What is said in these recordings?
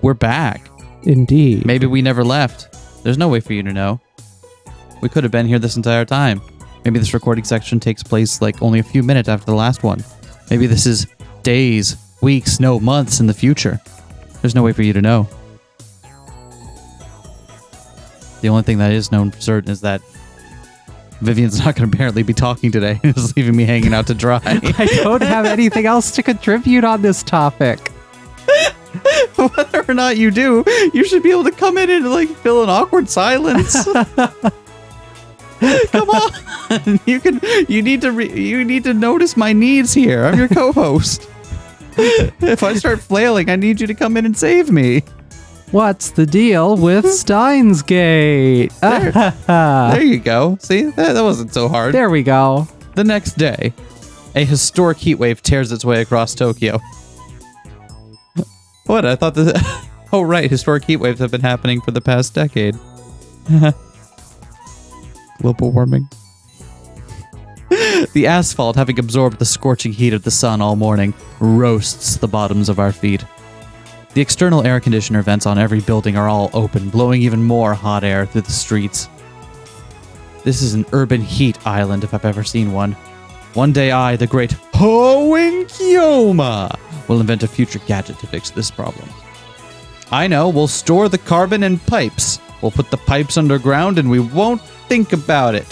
We're back. Indeed. Maybe we never left. There's no way for you to know. We could have been here this entire time. Maybe this recording section takes place like only a few minutes after the last one. Maybe this is days, weeks, no, months in the future. There's no way for you to know. The only thing that is known for certain is that Vivian's not going to apparently be talking today. Just leaving me hanging out to dry. I don't have anything else to contribute on this topic. Whether or not you do, you should be able to come in and like fill an awkward silence. Come on, you need to notice my needs here. I'm your co-host. If I start flailing, I need you to come in and save me. What's the deal with Steins Gate? There you go. See, that wasn't so hard. There we go. The next day, a historic heatwave tears its way across Tokyo. What? I thought this... Oh, right. Historic heatwaves have been happening for the past decade. Global warming. The asphalt, having absorbed the scorching heat of the sun all morning, roasts the bottoms of our feet. The external air conditioner vents on every building are all open, blowing even more hot air through the streets. This is an urban heat island if I've ever seen one. One day I, the great Hoenkioma, will invent a future gadget to fix this problem. I know, we'll store the carbon in pipes. We'll put the pipes underground and we won't think about it.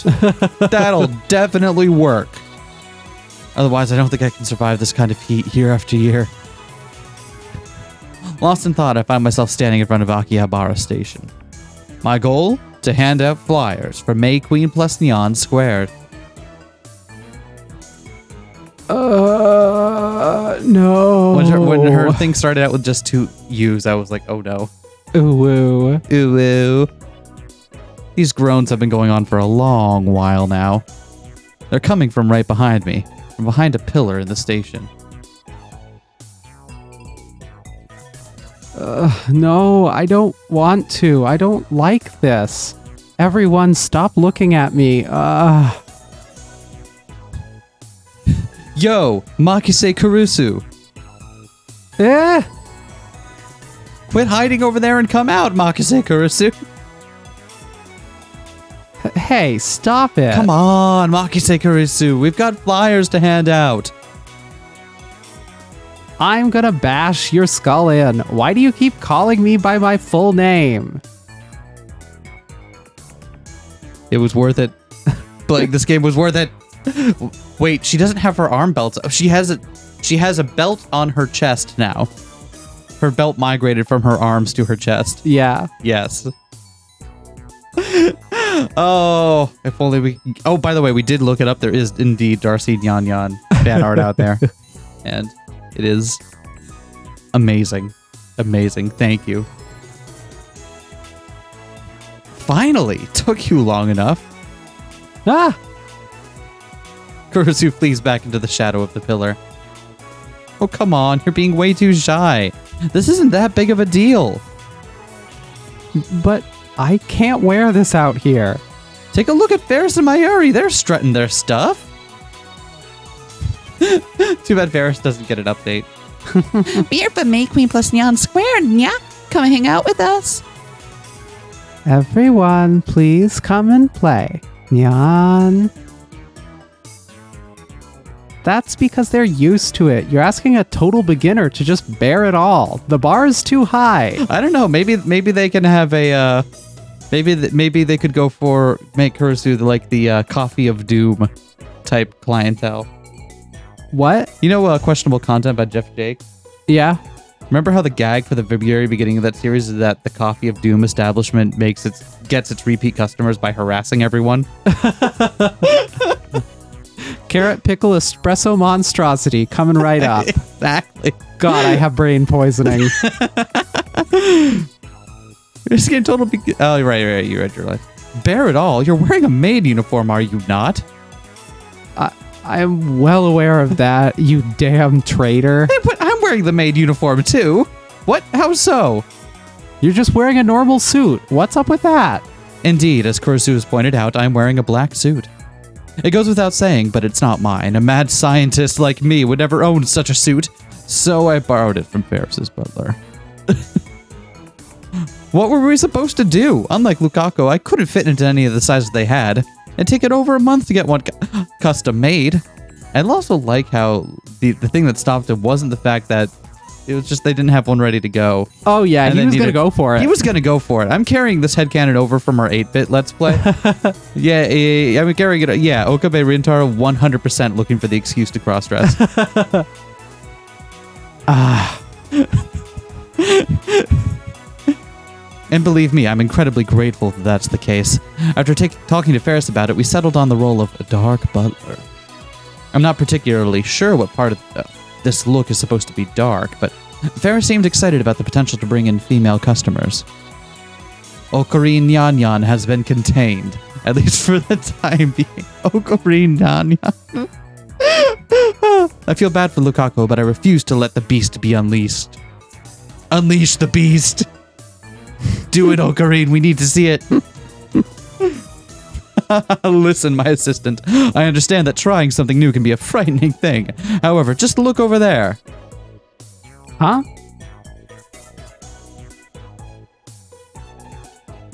That'll definitely work. Otherwise, I don't think I can survive this kind of heat year after year. Lost in thought, I find myself standing in front of Akihabara Station. My goal? To hand out flyers for May Queen plus Neon Squared. No. When her thing started out with just 2 U's, I was like, oh no. Ooh, ooh. Ooh, ooh. These groans have been going on for a long while now. They're coming from right behind me, from behind a pillar in the station. No, I don't want to. I don't like this. Everyone, stop looking at me. Yo, Makise Kurusu. Quit hiding over there and come out, Makise Kurusu. Hey, stop it. Come on, Makise Kurusu. We've got flyers to hand out. I'm gonna bash your skull in. Why do you keep calling me by my full name? It was worth it. Like, this game was worth it. Wait, she doesn't have her arm belts. Oh, she has a belt on her chest now. Her belt migrated from her arms to her chest. Yeah. Yes. Oh, if only we... Oh, by the way, we did look it up. There is indeed Darcy Nyan Nyan fan art out there. And it is amazing. Amazing. Thank you. Finally! Took you long enough. Ah! Kurusu flees back into the shadow of the pillar. Oh, come on. You're being way too shy. This isn't that big of a deal. But I can't wear this out here. Take a look at Ferris and Mayuri. They're strutting their stuff. Too bad Ferris doesn't get an update. We're from May Queen plus Neon Squared, yeah? Come hang out with us. Everyone, please come and play. Nyan. That's because they're used to it. You're asking a total beginner to just bear it all. The bar is too high. I don't know. Maybe they can have a maybe they could go for make Kurusu the Coffee of Doom type clientele. What? You know, questionable content by Jeff Jake? Yeah. Remember how the gag for the very beginning of that series is that the Coffee of Doom establishment gets its repeat customers by harassing everyone? Carrot pickle espresso monstrosity coming right up. Exactly. God, I have brain poisoning. This game total. Oh, right. You read your life. Bear it all. You're wearing a maid uniform, are you not? I'm well aware of that, you damn traitor. But I'm wearing the maid uniform too. What? How so? You're just wearing a normal suit. What's up with that? Indeed, as Kurusu has pointed out, I'm wearing a black suit. It goes without saying, but it's not mine. A mad scientist like me would never own such a suit, so I borrowed it from Ferris's butler. What were we supposed to do? Unlike Lukaku, I couldn't fit into any of the sizes they had. It'd take it over a month to get one custom made. I also like how the thing that stopped him wasn't the fact that it was just they didn't have one ready to go. Oh, yeah, he was going to go for it. He was going to go for it. I'm carrying this headcanon over from our 8-bit Let's Play. Yeah, I'm carrying it. Yeah, Okabe Rintaro 100% looking for the excuse to cross-dress. And believe me, I'm incredibly grateful that that's the case. After talking to Ferris about it, we settled on the role of a dark butler. I'm not particularly sure what part of this look is supposed to be dark, but Ferris seemed excited about the potential to bring in female customers. Ocarine Nyan Nyan has been contained, at least for the time being. Ocarine Nyan Nyan. I feel bad for Lukaku, but I refuse to let the beast be unleashed. Unleash the beast! Do it, Ocarine. We need to see it. Listen, my assistant. I understand that trying something new can be a frightening thing. However, just look over there. Huh?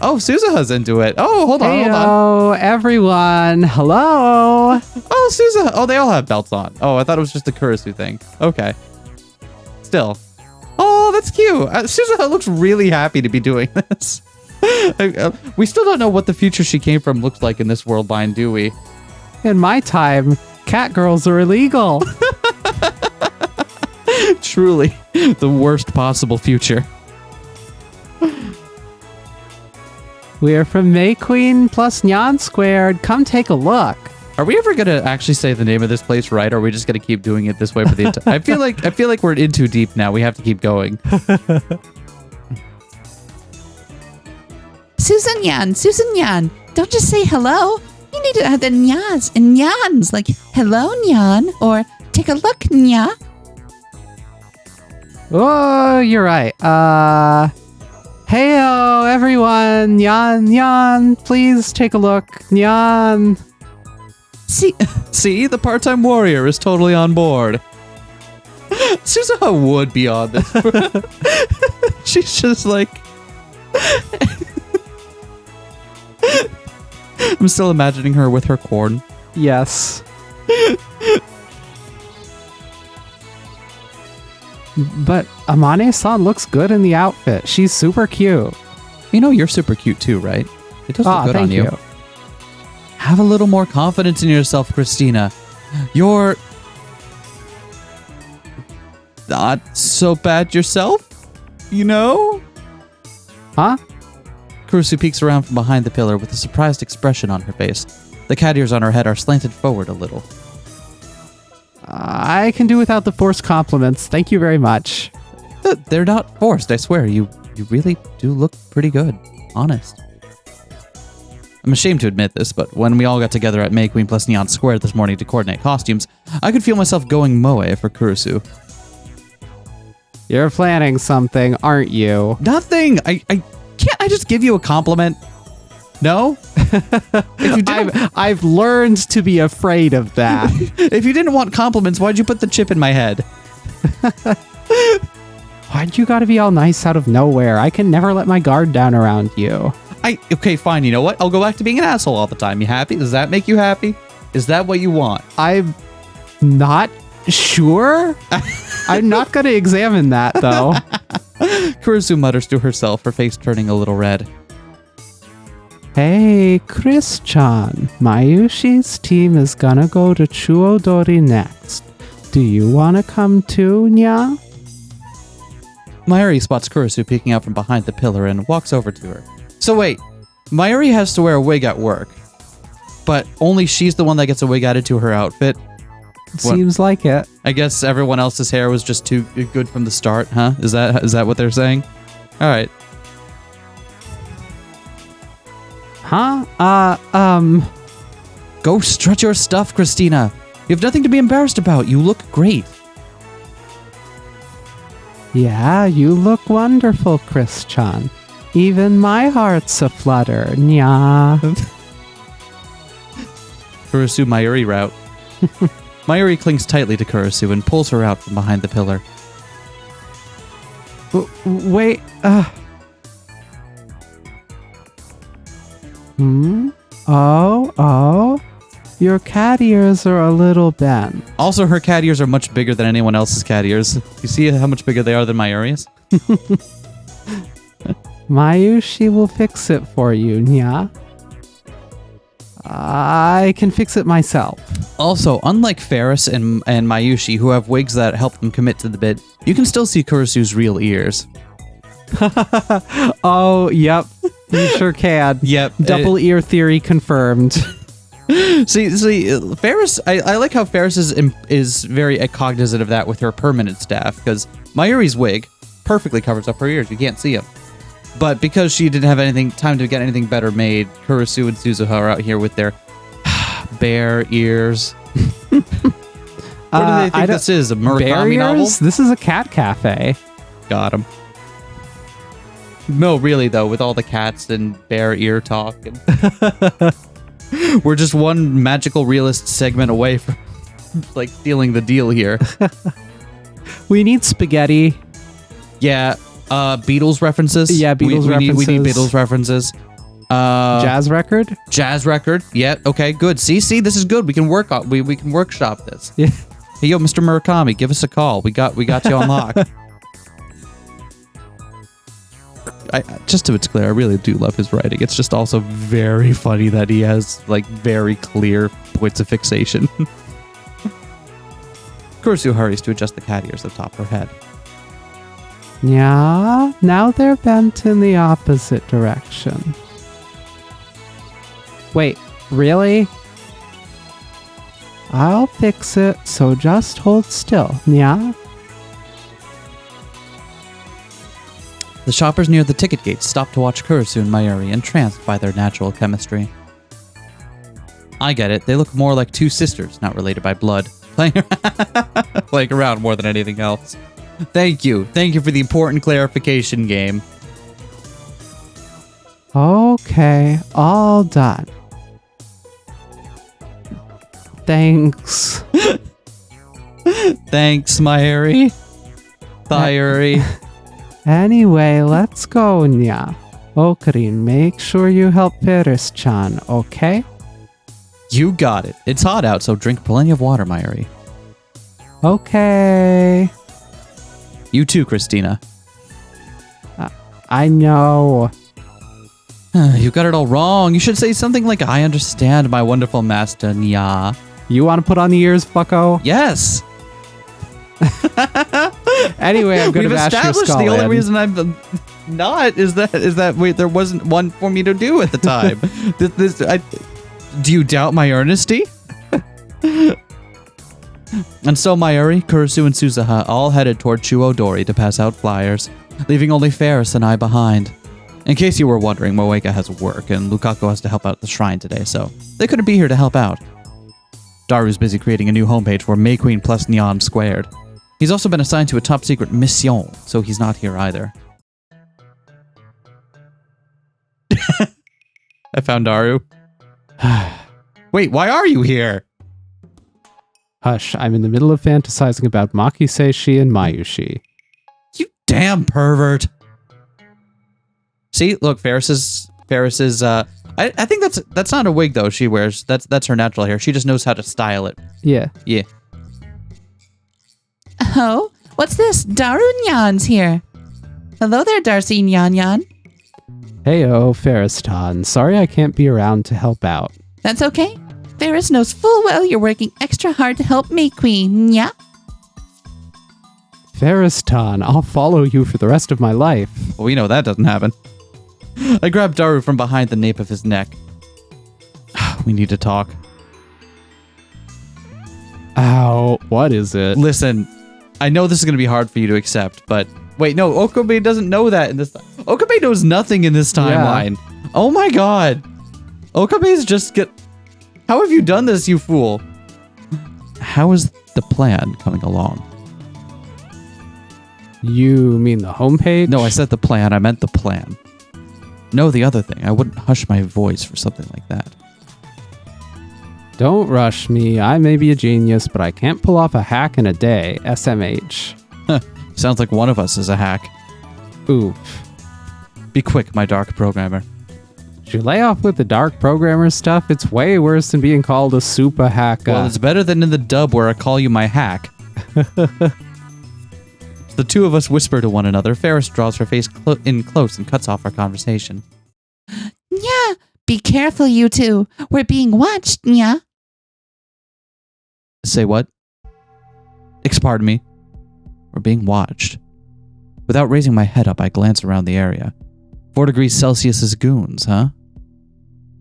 Oh, Suzuha's into it. Oh, hold on. Hello, everyone. Hello. Oh, Suzuha. Oh, they all have belts on. Oh, I thought it was just a Kurisu thing. Okay. Still. Oh, that's cute. Suzuha looks really happy to be doing this. We still don't know what the future she came from looks like in this world line, do we? In my time, catgirls are illegal. Truly, the worst possible future. We are from May Queen plus Nyan Squared. Come take a look. Are we ever gonna actually say the name of this place right, or are we just gonna keep doing it this way for the entire? I feel like we're in too deep now. We have to keep going. Susan Yan, don't just say hello. You need to add the nyas and nyans, like hello nyan or take a look nya. Oh, you're right. Heyo, everyone. Nyan, please take a look. Nyan. See, the part-time warrior is totally on board. Suzuha would be on this. She's just like... I'm still imagining her with her corn. Yes. But Amane-san looks good in the outfit. She's super cute. You know you're super cute too, right? It does look good on you. Thank you. Have a little more confidence in yourself, Christina. You're not so bad yourself, you know? Huh? Kurusu peeks around from behind the pillar with a surprised expression on her face. The cat ears on her head are slanted forward a little. I can do without the forced compliments. Thank you very much. They're not forced, I swear. You really do look pretty good. Honest. I'm ashamed to admit this, but when we all got together at May Queen plus Neon Squared this morning to coordinate costumes, I could feel myself going moe for Kurusu. You're planning something, aren't you? Nothing! Can't I just give you a compliment? No? If you I've learned to be afraid of that. If you didn't want compliments, why'd you put the chip in my head? Why'd you gotta be all nice out of nowhere? I can never let my guard down around you. Okay, fine. You know what? I'll go back to being an asshole all the time. You happy? Does that make you happy? Is that what you want? I'm not sure. I'm not gonna examine that, though. Kurusu mutters to herself, her face turning a little red. Hey, Chris-chan. Mayushi's team is gonna go to Chuodori next. Do you wanna come too, nya? Mayuri spots Kurusu peeking out from behind the pillar and walks over to her. So wait, Mayuri has to wear a wig at work, but only she's the one that gets a wig added to her outfit? Seems like it. I guess everyone else's hair was just too good from the start, huh? Is that what they're saying? All right. Huh? Go strut your stuff, Christina. You have nothing to be embarrassed about. You look great. Yeah, you look wonderful, Chris-chan. Even my heart's aflutter, nya. Kurusu Mayuri route. Mayuri clings tightly to Kurusu and pulls her out from behind the pillar. Wait, Oh. Your cat ears are a little bent. Also, her cat ears are much bigger than anyone else's cat ears. You see how much bigger they are than Mayuri's? Mayushi will fix it for you, nya. I can fix it myself. Also, unlike Ferris and Mayushi, who have wigs that help them commit to the bit, you can still see Kurisu's real ears. Oh, yep. You sure can. Yep. Double ear theory confirmed. See, Ferris. I like how Ferris is very cognizant of that with her permanent staff, because Mayuri's wig perfectly covers up her ears. You can't see them. But because she didn't have time to get anything better made, Kurisu and Suzuha are out here with their bare ears. What do they think this is? A Murakami novel? This is a cat cafe. Got him. No, really though, with all the cats and bare ear talk, and we're just one magical realist segment away from like stealing the deal here. We need spaghetti. Yeah, Beatles references. Yeah, Beatles references. We need Beatles references. Jazz record. Jazz record. Yeah. Okay. Good. See, this is good. We can work on. We can workshop this. Yeah. Hey, yo, Mr. Murakami, give us a call. We got you on lock. Just to be clear, I really do love his writing. It's just also very funny that he has like very clear points of fixation. Kurisu hurries to adjust the cat ears atop her head. Yeah, now they're bent in the opposite direction. Wait, really? I'll fix it, so just hold still, yeah? The shoppers near the ticket gate stop to watch Kurisu and Mayuri, entranced by their natural chemistry. I get it. They look more like two sisters, not related by blood, playing around more than anything else. Thank you for the important clarification, game. Okay, all done. Thanks. Thanks, Mayuri. Thyuri. Anyway, let's go, nya. Okarin, make sure you help Ferris-chan, okay? You got it. It's hot out, so drink plenty of water, Mayuri. Okay. You too, Christina. I know. You got it all wrong. You should say something like, I understand, my wonderful master, Nya. You want to put on the ears, bucko? Yes. Anyway, I'm going to bash your skull the only in. reason I'm not is that wait, there wasn't one for me to do at the time. Do you doubt my earnesty? And so Mayuri, Kurisu, and Suzuha all headed toward Chuodori to pass out flyers, leaving only Ferris and I behind. In case you were wondering, Moeka has work, and Lukaku has to help out at the shrine today, so they couldn't be here to help out. Daru's busy creating a new homepage for May Queen plus Nyan squared. He's also been assigned to a top-secret mission, so he's not here either. I found Daru. Wait, why are you here? Hush, I'm in the middle of fantasizing about Maki Seishi and Mayushi. You damn pervert. See, look, Ferris is I think that's not a wig though she wears. That's her natural hair. She just knows how to style it. Yeah. Yeah. Oh, what's this? Daru Nyan's here. Hello there, Darcy Nyan Nyan. Heyo, Ferris-tan. Sorry I can't be around to help out. That's okay. Ferris knows full well you're working extra hard to help May Queen, yeah? Ferris-tan, I'll follow you for the rest of my life. Well, we know that doesn't happen. I grabbed Daru from behind the nape of his neck. We need to talk. Ow, what is it? Listen, I know this is going to be hard for you to accept, but wait, no, Okabe doesn't know that in this. Okabe knows nothing in this timeline. Yeah. Oh my god. Okabe's just How have you done this, you fool? How is the plan coming along? You mean the homepage? No, I said the plan. I meant the plan. No, the other thing. I wouldn't hush my voice for something like that. Don't rush me. I may be a genius, but I can't pull off a hack in a day. SMH. Sounds like one of us is a hack. Oof. Be quick, my dark programmer. Did you lay off with the dark programmer stuff? It's way worse than being called a super hacker. Well, it's better than in the dub where I call you my hack. The two of us whisper to one another. Ferris draws her face in close and cuts off our conversation. Yeah, be careful, you two. We're being watched, yeah. Say what? Pardon me. We're being watched. Without raising my head up, I glance around the area. 4 degrees Celsius is goons, huh?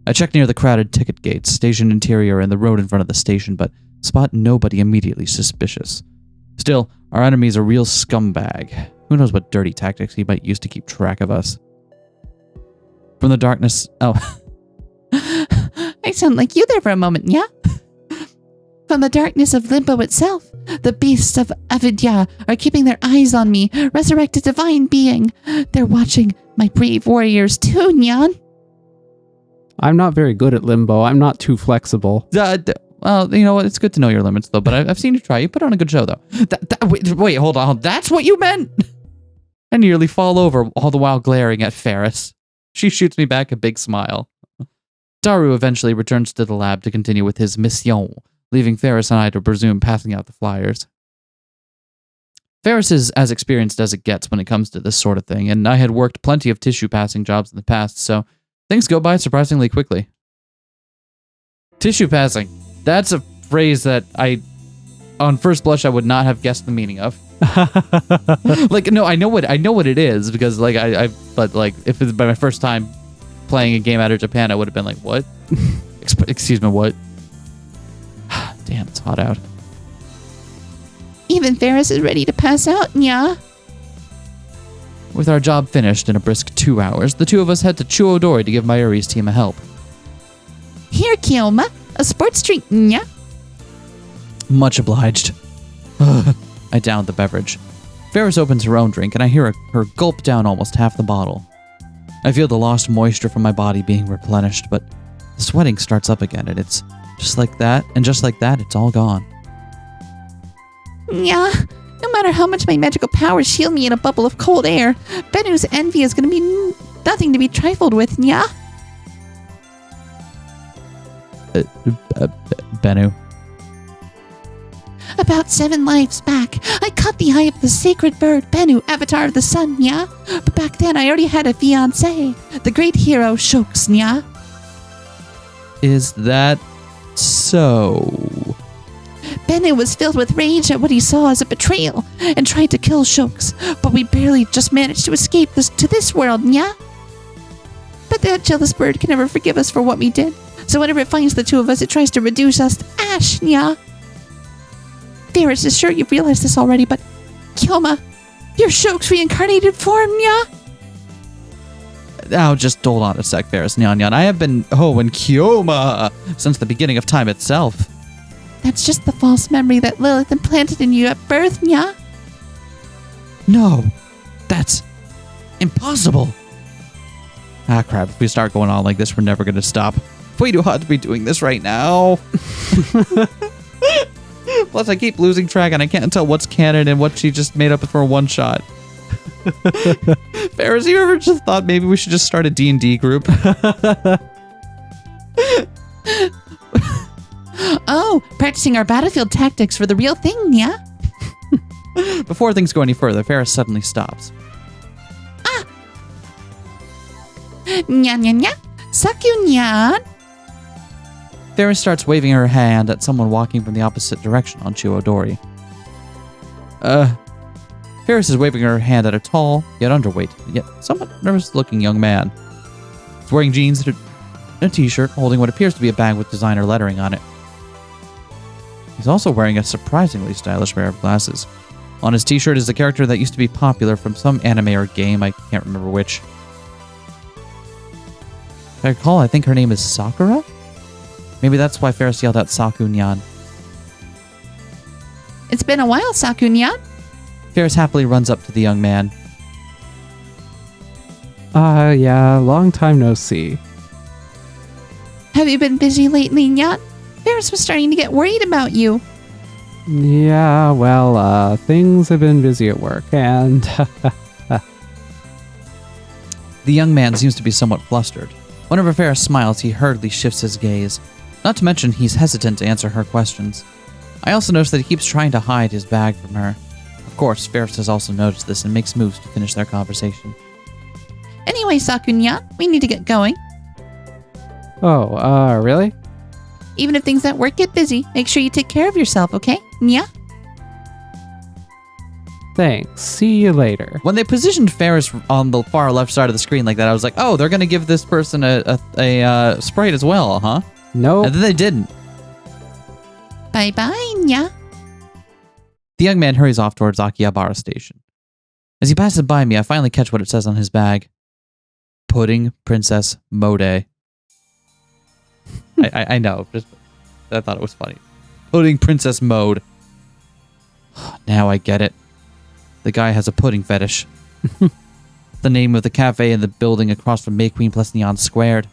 I check near the crowded ticket gates, station interior, and the road in front of the station, but spot nobody immediately suspicious. Still, our enemy's a real scumbag. Who knows what dirty tactics he might use to keep track of us. From the darkness... Oh. I sound like you there for a moment, yeah? From the darkness of Limbo itself, the beasts of Avidya are keeping their eyes on me, resurrected divine being. They're watching my brave warriors too, Nyan. I'm not very good at limbo. I'm not too flexible. Well, you know what? It's good to know your limits, though. But I've seen you try. You put on a good show, though. Wait, hold on. That's what you meant? I nearly fall over, all the while glaring at Ferris. She shoots me back a big smile. Daru eventually returns to the lab to continue with his mission, leaving Ferris and I to resume passing out the flyers. Ferris is as experienced as it gets when it comes to this sort of thing, and I had worked plenty of tissue passing jobs in the past, so things go by surprisingly quickly. Tissue passing. That's a phrase that on first blush, I would not have guessed the meaning of. Like, no, I know what it is because, like, but like, if it's by my first time playing a game out of Japan, I would have been like, what? Excuse me, what? Damn, it's hot out. Even Ferris is ready to pass out, yeah. With our job finished in a brisk 2 hours, the two of us head to Chuodori to give Mayuri's team a help. Here, Kyoma, a sports drink, yeah. Much obliged. I downed the beverage. Ferris opens her own drink, and I hear her gulp down almost half the bottle. I feel the lost moisture from my body being replenished, but the sweating starts up again, and it's just like that, and just like that, it's all gone. Yeah, no matter how much my magical powers shield me in a bubble of cold air, Benu's envy is going to be nothing to be trifled with, yeah? Benu. About 7 lives back, I caught the eye of the sacred bird, Benu, avatar of the sun, yeah? But back then, I already had a fiancé, the great hero Shoks, yeah? Is that so? Benu was filled with rage at what he saw as a betrayal and tried to kill Shoks, but we barely just managed to escape to this world, yeah? But that jealous bird can never forgive us for what we did, so whenever it finds the two of us, it tries to reduce us to ash, yeah? Ferris is sure you've realized this already, but Kyoma, you're Shoks' reincarnated form, yeah? Oh, just hold on a sec, Ferris. Nyan. I have been in Kyoma since the beginning of time itself. That's just the false memory that Lilith implanted in you at birth, yeah? No, that's impossible. Ah, crap. If we start going on like this, we're never going to stop. Way too hot to be doing this right now. Plus, I keep losing track, and I can't tell what's canon and what she just made up for a one-shot. Ferris, you ever just thought maybe we should just start a D&D group? Oh, practicing our battlefield tactics for the real thing, yeah? Before things go any further, Ferris suddenly stops. Ah! Nya nya nya, sakyu nyan. Ferris starts waving her hand at someone walking from the opposite direction on Chuodori. Ferris is waving her hand at a tall, yet underweight, yet somewhat nervous-looking young man. He's wearing jeans and a t-shirt, holding what appears to be a bag with designer lettering on it. He's also wearing a surprisingly stylish pair of glasses. On his t-shirt is a character that used to be popular from some anime or game, I can't remember which. If I recall, I think her name is Sakura? Maybe that's why Ferris yelled out Saku Nyan. It's been a while, Saku nyan. Ferris happily runs up to the young man. Yeah, long time no see. Have you been busy lately, nyan? Ferris was starting to get worried about you. Yeah, well, things have been busy at work, and... The young man seems to be somewhat flustered. Whenever Ferris smiles, he hurriedly shifts his gaze. Not to mention, he's hesitant to answer her questions. I also notice that he keeps trying to hide his bag from her. Of course, Ferris has also noticed this and makes moves to finish their conversation. Anyway, Sakunya, we need to get going. Oh, really? Even if things at work get busy, make sure you take care of yourself, okay? Nya? Thanks. See you later. When they positioned Ferris on the far left side of the screen like that, I was like, oh, they're going to give this person a Sprite as well, huh? Nope. And then they didn't. Bye-bye, Nya. The young man hurries off towards Akihabara Station. As he passes by me, I finally catch what it says on his bag. Pudding Princess Mode. I know. I thought it was funny. Pudding Princess Mode. Now I get it. The guy has a pudding fetish. The name of the cafe in the building across from May Queen plus Neon Squared.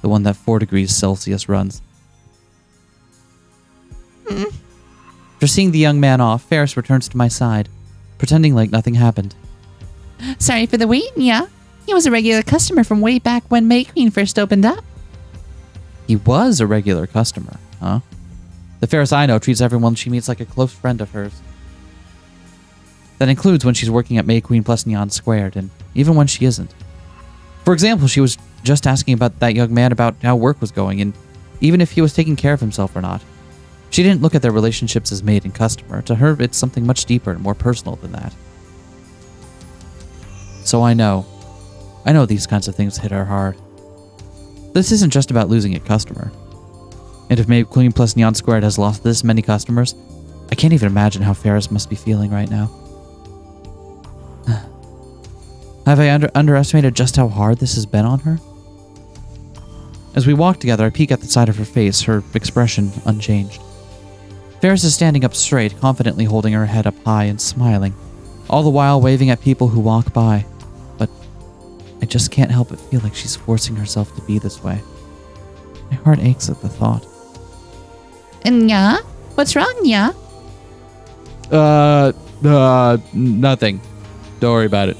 The one that 4 degrees Celsius runs. After seeing the young man off, Ferris returns to my side, pretending like nothing happened. Sorry for the wait, Nya. He was a regular customer from way back when May Queen first opened up. He was a regular customer, huh? The Ferris I know treats everyone she meets like a close friend of hers. That includes when she's working at May Queen plus Neon Squared, and even when she isn't. For example, she was just asking about that young man about how work was going, and even if he was taking care of himself or not. She didn't look at their relationships as maid and customer. To her, it's something much deeper and more personal than that. So I know these kinds of things hit her hard. This isn't just about losing a customer. And if May Queen plus Neon Squared has lost this many customers, I can't even imagine how Ferris must be feeling right now. Have I underestimated just how hard this has been on her? As we walk together, I peek at the side of her face, her expression unchanged. Ferris is standing up straight, confidently holding her head up high and smiling, all the while waving at people who walk by. But I just can't help but feel like she's forcing herself to be this way. My heart aches at the thought. And Nya? What's wrong, Nya? Nothing. Don't worry about it.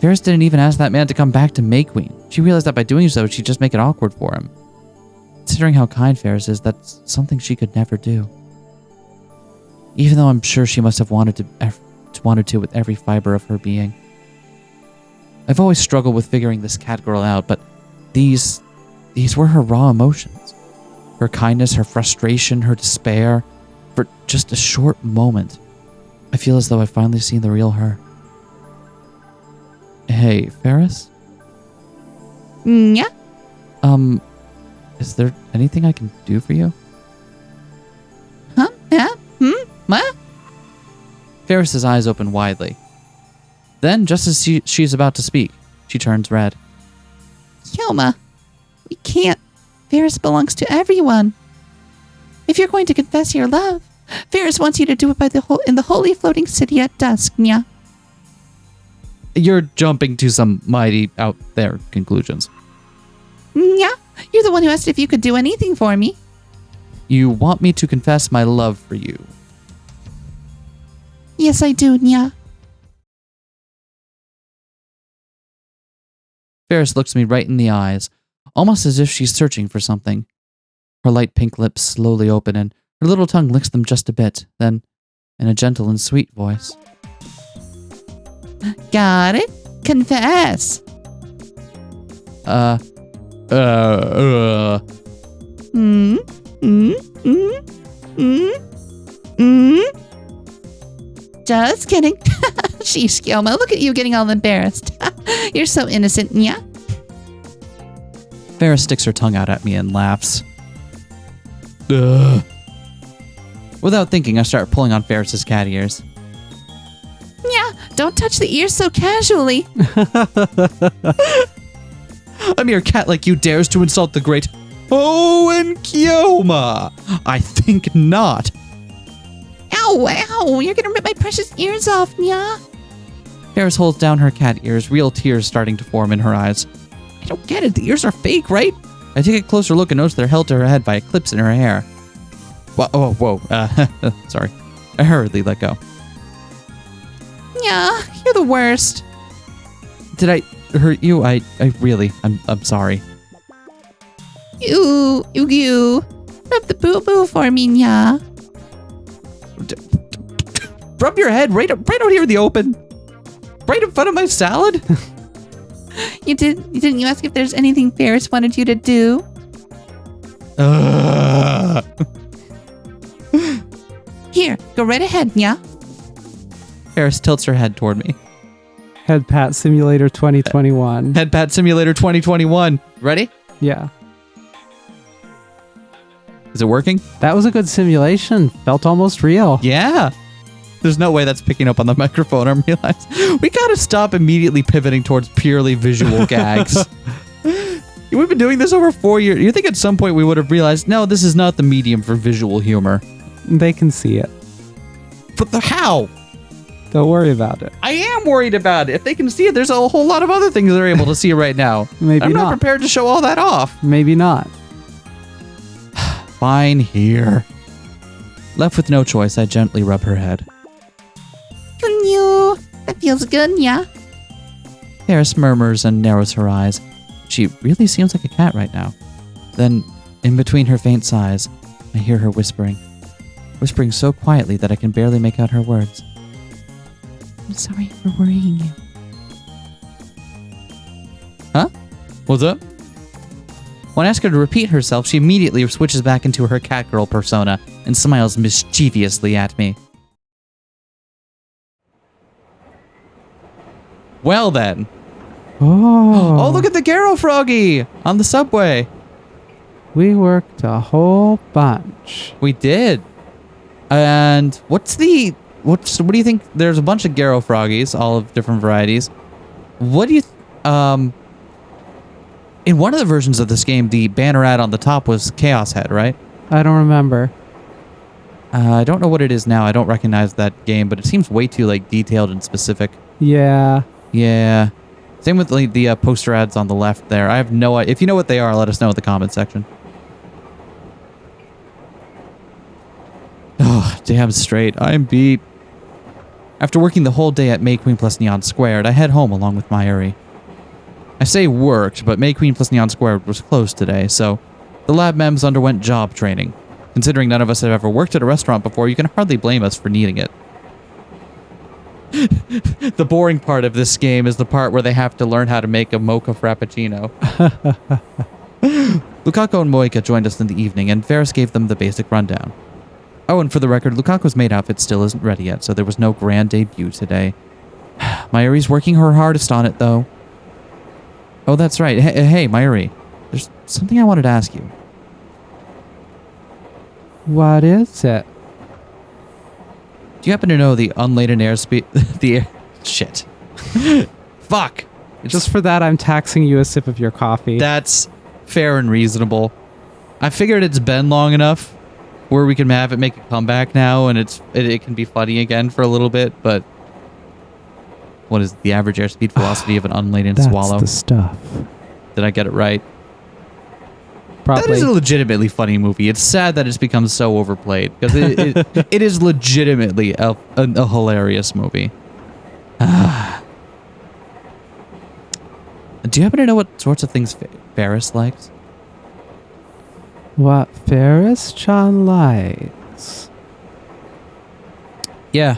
Ferris didn't even ask that man to come back to May Queen. She realized that by doing so, she'd just make it awkward for him. Considering how kind Ferris is, that's something she could never do. Even though I'm sure she must have wanted to with every fiber of her being. I've always struggled with figuring this catgirl out, but these were her raw emotions. Her kindness, her frustration, her despair. For just a short moment, I feel as though I've finally seen the real her. Hey, Ferris? Nya? Is there anything I can do for you? Huh? Yeah? What? Ferris's eyes open widely. Then, just as she's about to speak, she turns red. Yoma, we can't. Ferris belongs to everyone. If you're going to confess your love, Ferris wants you to do it in the holy floating city at dusk, Nya. You're jumping to some mighty out there conclusions. Nya, you're the one who asked if you could do anything for me. You want me to confess my love for you? Yes, I do, Nya. Ferris looks me right in the eyes, almost as if she's searching for something. Her light pink lips slowly open and her little tongue licks them just a bit, then, in a gentle and sweet voice. Got it? Confess. Just kidding. Sheesh, Gilma, look at you getting all embarrassed. You're so innocent, Nya. Ferris sticks her tongue out at me and laughs. Ugh. Without thinking, I start pulling on Ferris's cat ears. Nya, don't touch the ears so casually. A mere cat like you dares to insult the great Owen Kyoma. I think not. Ow, you're gonna rip my precious ears off, Nya. Ferris holds down her cat ears, real tears starting to form in her eyes. I don't get it, the ears are fake, right? I take a closer look and notice they're held to her head by a clips in her hair. Whoa, sorry. I hurriedly let go. Nya, you're the worst. Did I hurt you? I'm sorry. You. Rub the boo-boo for me, nya. Rub your head right out here in the open. Right in front of my salad? Didn't you ask if there's anything Ferris wanted you to do? Here, go right ahead, nya. Ferris tilts her head toward me. Head Pat Simulator 2021. Head Pat Simulator 2021. Ready? Yeah. Is it working? That was a good simulation. Felt almost real. Yeah. There's no way that's picking up on the microphone. I realize we gotta stop immediately pivoting towards purely visual gags. We've been doing this over 4 years. You think at some point we would have realized, no, this is not the medium for visual humor. They can see it. But how? Don't worry about it. I am worried about it. If they can see it, there's a whole lot of other things they're able to see right now. Maybe I'm not not. prepared to show all that off. Maybe not. Fine here. Left with no choice, I gently rub her head. That feels good, nya. Ferris murmurs and narrows her eyes. She really seems like a cat right now. Then, in between her faint sighs, I hear her whispering so quietly that I can barely make out her words. I'm sorry for worrying you. Huh? What's up? When I ask her to repeat herself, she immediately switches back into her catgirl persona and smiles mischievously at me. Well then. Oh, look at the Garo Froggy on the subway. We worked a whole bunch. We did. And what do you think? There's a bunch of Garo Froggies, all of different varieties. What do you in one of the versions of this game, the banner ad on the top was Chaos Head, right? I don't remember. I don't know what it is now. I don't recognize that game, but it seems way too detailed and specific. Yeah. Yeah. Same with the poster ads on the left there. I have no idea. If you know what they are, let us know in the comment section. Oh, damn straight. I'm beat. After working the whole day at May Queen plus Neon Squared, I head home along with Mayuri. I say worked, but May Queen plus Neon Squared was closed today, so the lab mems underwent job training. Considering none of us have ever worked at a restaurant before, you can hardly blame us for needing it. The boring part of this game is the part where they have to learn how to make a mocha frappuccino. Lukaku and Moika joined us in the evening, and Ferris gave them the basic rundown. Oh, and for the record, Lukaku's maid outfit still isn't ready yet, so there was no grand debut today. Mayuri's working her hardest on it, though. Oh, that's right. Hey, Mayuri. There's something I wanted to ask you. What is it? Do you happen to know the unladen airspeed... Shit. Fuck. Just for that, I'm taxing you a sip of your coffee. That's fair and reasonable. I figured it's been long enough where we can have it make a comeback now, and it can be funny again for a little bit, but... What is the average airspeed velocity of an unladen swallow? That's the stuff. Did I get it right? Probably. That is a legitimately funny movie. It's sad that it's become so overplayed, because it is legitimately a hilarious movie. Do you happen to know what sorts of things Ferris likes? What Ferris-chan likes? Yeah.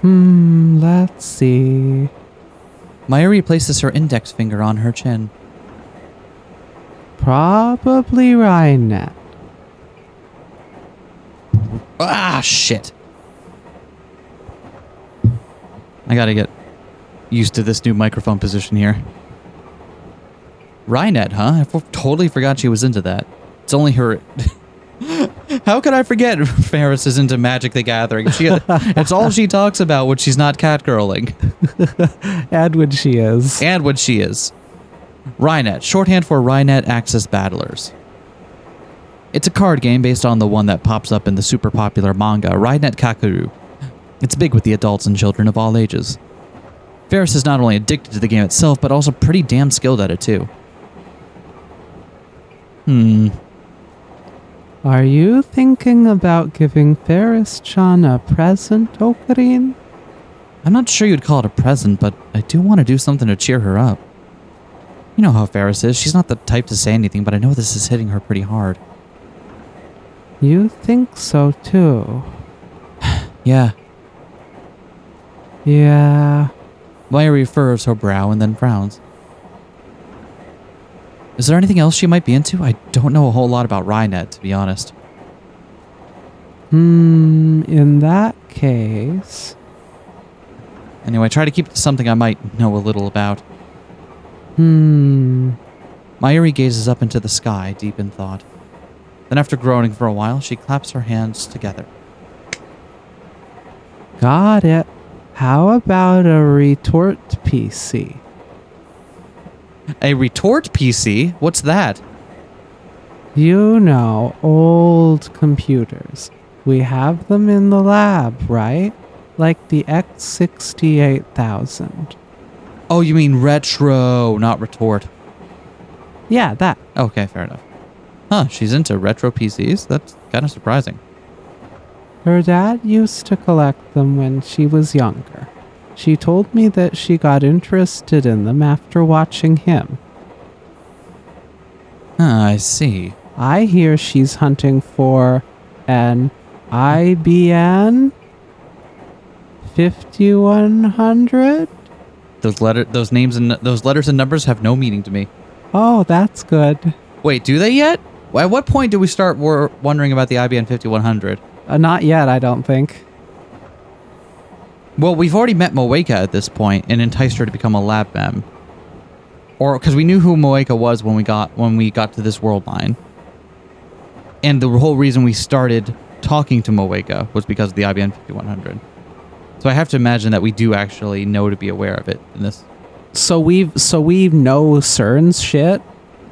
Let's see. Mayuri places her index finger on her chin. Probably Rhinet. Ah, shit. I gotta get used to this new microphone position here. Rhinet, huh? I totally forgot she was into that. It's only her... How could I forget Ferris is into Magic the Gathering? It's all she talks about when she's not catgirling. And when she is. And when she is. Rhinet, shorthand for Rhinet Axis Battlers. It's a card game based on the one that pops up in the super popular manga, Rhinet Kakuru. It's big with the adults and children of all ages. Ferris is not only addicted to the game itself, but also pretty damn skilled at it too. Are you thinking about giving Ferris-chan a present, Ocarine? I'm not sure you'd call it a present, but I do want to do something to cheer her up. You know how Ferris is. She's not the type to say anything, but I know this is hitting her pretty hard. You think so too? Yeah. Yeah. Mayuri furrows her brow and then frowns. Is there anything else she might be into? I don't know a whole lot about Rynet, to be honest. In that case... Anyway, try to keep it to something I might know a little about. Mayuri gazes up into the sky, deep in thought. Then after groaning for a while, she claps her hands together. Got it. How about a retort PC? A retort PC? What's that? You know, old computers. We have them in the lab, right? Like the X68000. Oh, you mean retro, not retort. Yeah, that. Okay, fair enough. Huh, she's into retro PCs? That's kind of surprising. Her dad used to collect them when she was younger. She told me that she got interested in them after watching him. I see. I hear she's hunting for an IBM 5100? Those names and those letters and numbers have no meaning to me. Oh, that's good. Wait, do they yet? At what point do we start wondering about the IBM 5100? Not yet, I don't think. Well, we've already met Moeka at this point and enticed her to become a lab mem. Or because we knew who Moeka was when we got to this world line. And the whole reason we started talking to Moeka was because of the IBM 5100. So I have to imagine that we do actually know to be aware of it in this. So we know CERN's shit?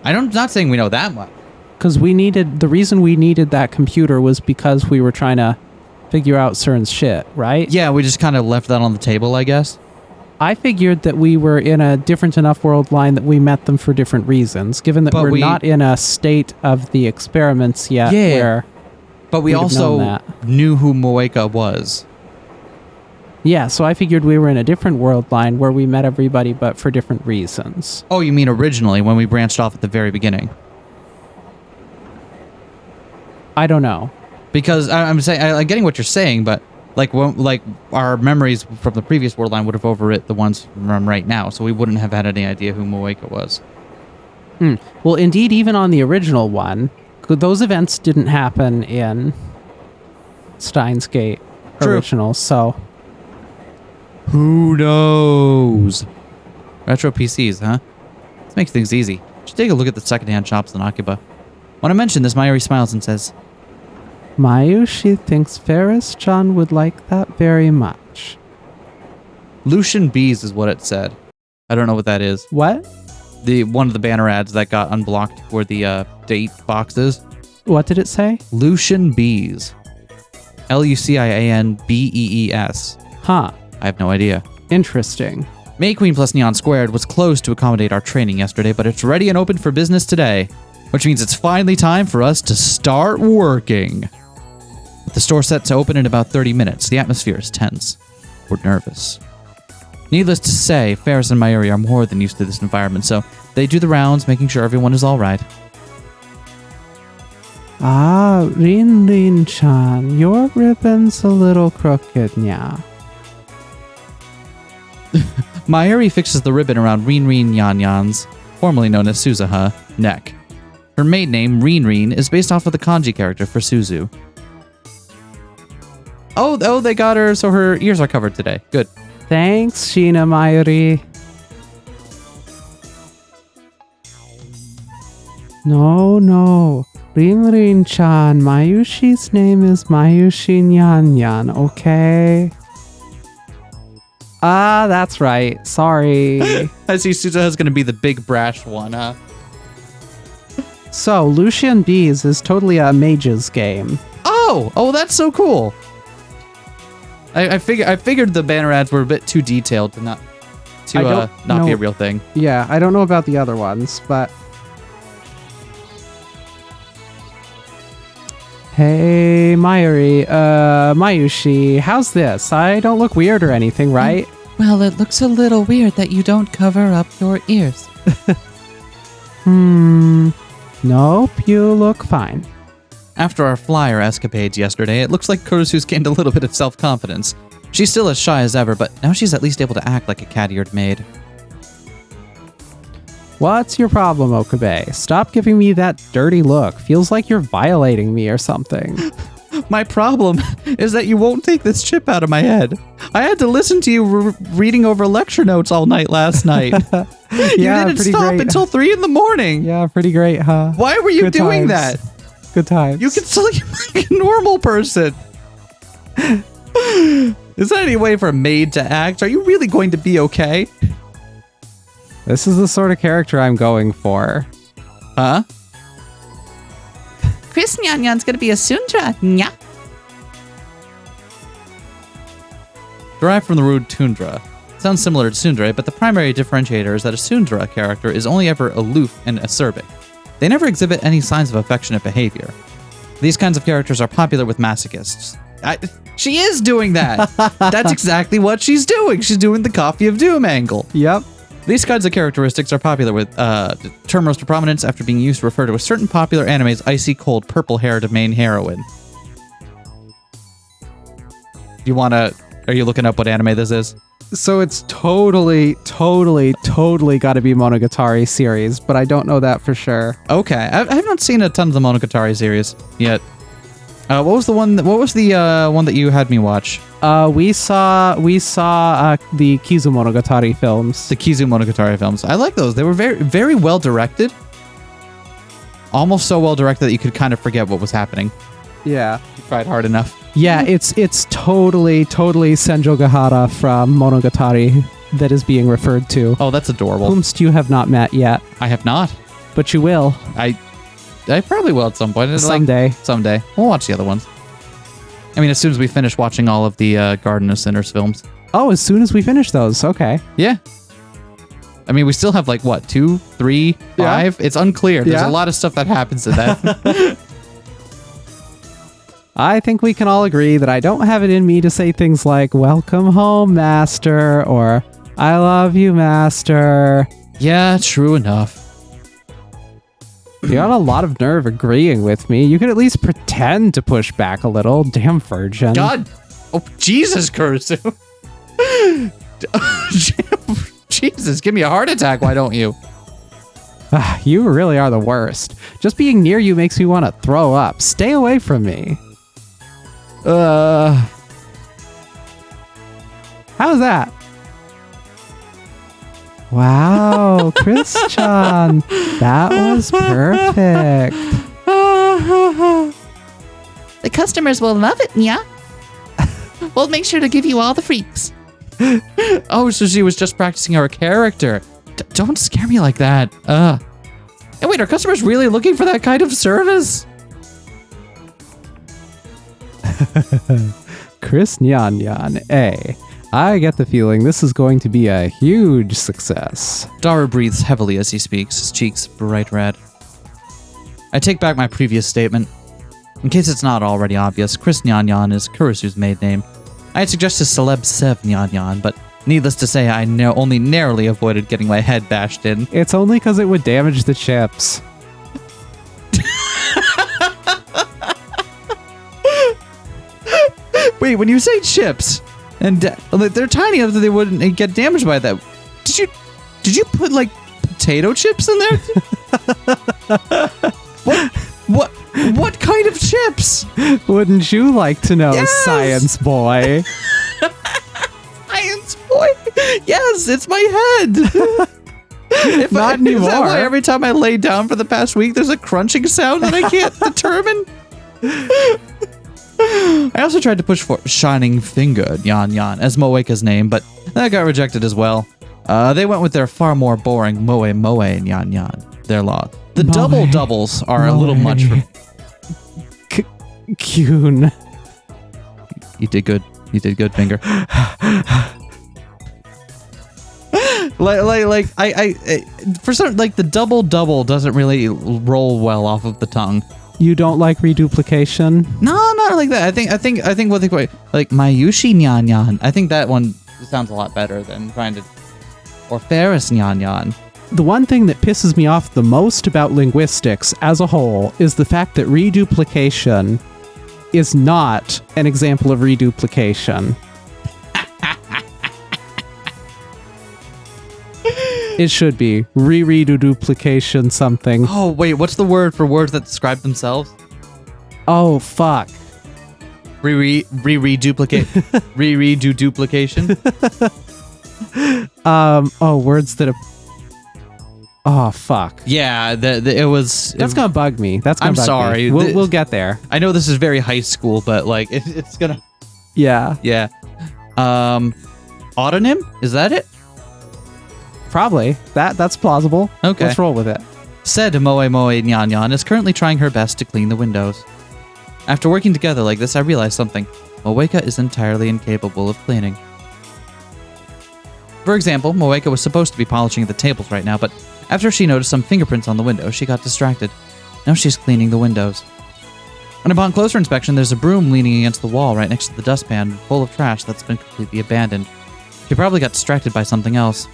I'm not saying we know that much. Because the reason we needed that computer was because we were trying to figure out CERN's shit, right? Yeah, we just kind of left that on the table, I guess. I figured that we were in a different enough world line that we met them for different reasons, given that we're not in a state of the experiments yet. Yeah, but we also knew who Moeka was. Yeah, so I figured we were in a different world line where we met everybody, but for different reasons. Oh, you mean originally when we branched off at the very beginning? I don't know. Because I'm saying I'm getting what you're saying, but like our memories from the previous world line would have overwritten the ones from right now, so we wouldn't have had any idea who Moeka was. Well, indeed, even on the original one, those events didn't happen in Steins Gate original, so who knows? Retro PCs, huh? This makes things easy. Just take a look at the secondhand shops in Akiba. When I mention this, Mayuri smiles and says, Mayushi thinks Ferris-chan would like that very much. Lucian Bees is what it said. I don't know what that is. What? One of the banner ads that got unblocked were the date boxes. What did it say? Lucian Bees. LUCIANBEES. Huh. I have no idea. Interesting. May Queen plus Neon Squared was closed to accommodate our training yesterday, but it's ready and open for business today, which means it's finally time for us to start working. With the store set to open in about 30 minutes, the atmosphere is tense. We're nervous. Needless to say, Ferris and Mayuri are more than used to this environment, so they do the rounds, making sure everyone is all right. Ah, Rin-Rin-chan, your ribbon's a little crooked, nya. Mayuri fixes the ribbon around Rin Yan Yan's, formerly known as Suzuha, neck. Her maiden name, Rin, is based off of the kanji character for Suzu. Oh, they got her, so her ears are covered today. Good. Thanks, Sheena Mayuri. No. Rin-Rin-chan, Mayushi's name is Mayushi Nyan, okay? Ah, that's right. Sorry. I see Suzuha's going to be the big brash one, huh? So, Lucian Bees is totally a mage's game. Oh, that's so cool. I figured the banner ads were a bit too detailed to not be a real thing. Yeah, I don't know about the other ones, but hey, Mayushi, how's this? I don't look weird or anything, right? Well, it looks a little weird that you don't cover up your ears. Nope, you look fine. After our flyer escapades yesterday, it looks like Kurusu's gained a little bit of self-confidence. She's still as shy as ever, but now she's at least able to act like a cat-eared maid. What's your problem, Okabe? Stop giving me that dirty look. Feels like you're violating me or something. My problem is that you won't take this chip out of my head. I had to listen to you reading over lecture notes all night last night. You didn't stop great. until 3 in the morning. Yeah, pretty great, huh? Why were you Good doing times. that? Good times. You can sleep like a normal person. Is that any way for a maid to act? Are you really going to be okay? This is the sort of character I'm going for. Huh? Chris Nyan Nyan's gonna be a Sundra. Nya. Derived from the word tundra. Sounds similar to tsundere, but the primary differentiator is that a tsundere character is only ever aloof and acerbic. They never exhibit any signs of affectionate behavior. These kinds of characters are popular with masochists. She is doing that! That's exactly what she's doing! She's doing the Coffee of Doom angle. Yep. These kinds of characteristics are popular with the term rose to prominence after being used to refer to a certain popular anime's icy cold purple-haired main heroine. Are you looking up what anime this is? So it's totally got to be Monogatari series, but I don't know that for sure. Okay, I have not seen a ton of the Monogatari series yet. What was the one that you had me watch? We saw the Kizu Monogatari films. The Kizu Monogatari films. I like those. They were very, very well directed. Almost so well directed that you could kind of forget what was happening. Yeah. You tried hard enough. Yeah, it's totally Senjo Gahara from Monogatari that is being referred to. Oh, that's adorable. Whomst you have not met yet. I have not. But you will. I probably will at some point. Someday. Someday. We'll watch the other ones. I mean, as soon as we finish watching all of the Garden of Sinners films. Oh, as soon as we finish those. Okay. Yeah. I mean, we still have like, what, 2, 3, 5? Yeah. It's unclear. There's a lot of stuff that happens in that. I think we can all agree that I don't have it in me to say things like, "Welcome home, master," or "I love you, master." Yeah, true enough. You got a lot of nerve agreeing with me. You could at least pretend to push back a little. Damn virgin. God. Oh, Jesus, Kurusu. Jesus, give me a heart attack, why don't you? You really are the worst. Just being near you makes me want to throw up. Stay away from me. How's that? Wow, Chris-chan. That was perfect. The customers will love it, Nya. We'll make sure to give you all the freaks. Oh, so she was just practicing her character. Don't scare me like that. Hey, wait, are customers really looking for that kind of service? Chris Nyan Nyan, I get the feeling this is going to be a huge success. Dara breathes heavily as he speaks, his cheeks bright red. I take back my previous statement. In case it's not already obvious, Chris Nyan Nyan is Kurusu's maiden name. I had suggested Celeb Sev Nyan Nyan, but needless to say, I only narrowly avoided getting my head bashed in. It's only because it would damage the chips. Wait, when you say chips, and they're tiny enough that they wouldn't get damaged by that. Did you put like potato chips in there? What kind of chips? Wouldn't you like to know, yes! science boy? Science boy? Yes, it's my head. Not anymore. Is that why every time I lay down for the past week, there's a crunching sound that I can't determine? I also tried to push for Shining Finger Nyan Nyan as Moeka's name, but that got rejected as well. They went with their far more boring Moe Nyan Nyan. Their law. The doubles are a little much for... Kyun. You did good. You did good, Finger. For some, like the double doesn't really roll well off of the tongue. You don't like reduplication? No, not like that. I think what they call like Mayushi Nyan Nyan. I think that one sounds a lot better than trying to, or Ferris Nyan Nyan. The one thing that pisses me off the most about linguistics as a whole is the fact that reduplication is not an example of reduplication. It should be re-reduplication something. Oh, wait, what's the word for words that describe themselves? Oh, fuck. Re-reduplicate. Re-redo-duplication. Words that have... Oh, fuck. Yeah, it was... That's gonna bug me. That's gonna I'm bug sorry. me. We'll get there. I know this is very high school, but, like, it's gonna... Yeah. Yeah. Autonym? Is that it? Probably. That's plausible. Okay. Let's roll with it. Said Moe Moe Nyan Nyan is currently trying her best to clean the windows. After working together like this, I realized something. Moeka is entirely incapable of cleaning. For example, Moeka was supposed to be polishing the tables right now, but after she noticed some fingerprints on the window, she got distracted. Now she's cleaning the windows. And upon closer inspection, there's a broom leaning against the wall right next to the dustpan, full of trash that's been completely abandoned. She probably got distracted by something else.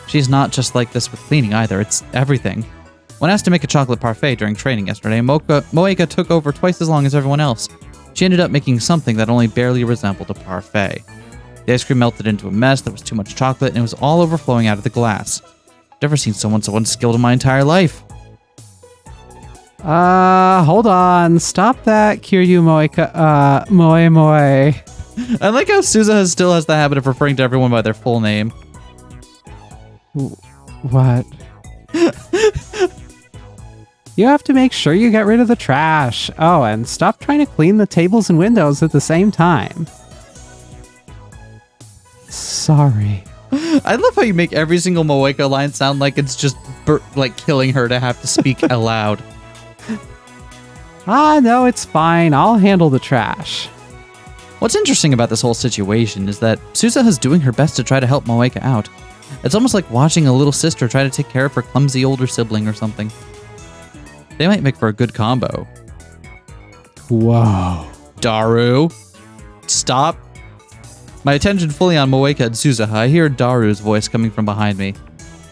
She's not just like this with cleaning either, it's everything. When asked to make a chocolate parfait during training yesterday, Moeka took over twice as long as everyone else. She ended up making something that only barely resembled a parfait. The ice cream melted into a mess, there was too much chocolate, and it was all overflowing out of the glass. I've never seen someone so unskilled in my entire life. Hold on. Stop that, Kiryu Moeka. Moe. I like how Suza still has the habit of referring to everyone by their full name. What? You have to make sure you get rid of the trash. Oh, and stop trying to clean the tables and windows at the same time. Sorry. I love how you make every single Moeka line sound like it's just like killing her to have to speak aloud. No, it's fine. I'll handle the trash. What's interesting about this whole situation is that Suza is doing her best to try to help Moeka out. It's almost like watching a little sister try to take care of her clumsy older sibling or something. They might make for a good combo. Whoa. Daru, stop. My attention fully on Moeka and Suzuha, I hear Daru's voice coming from behind me.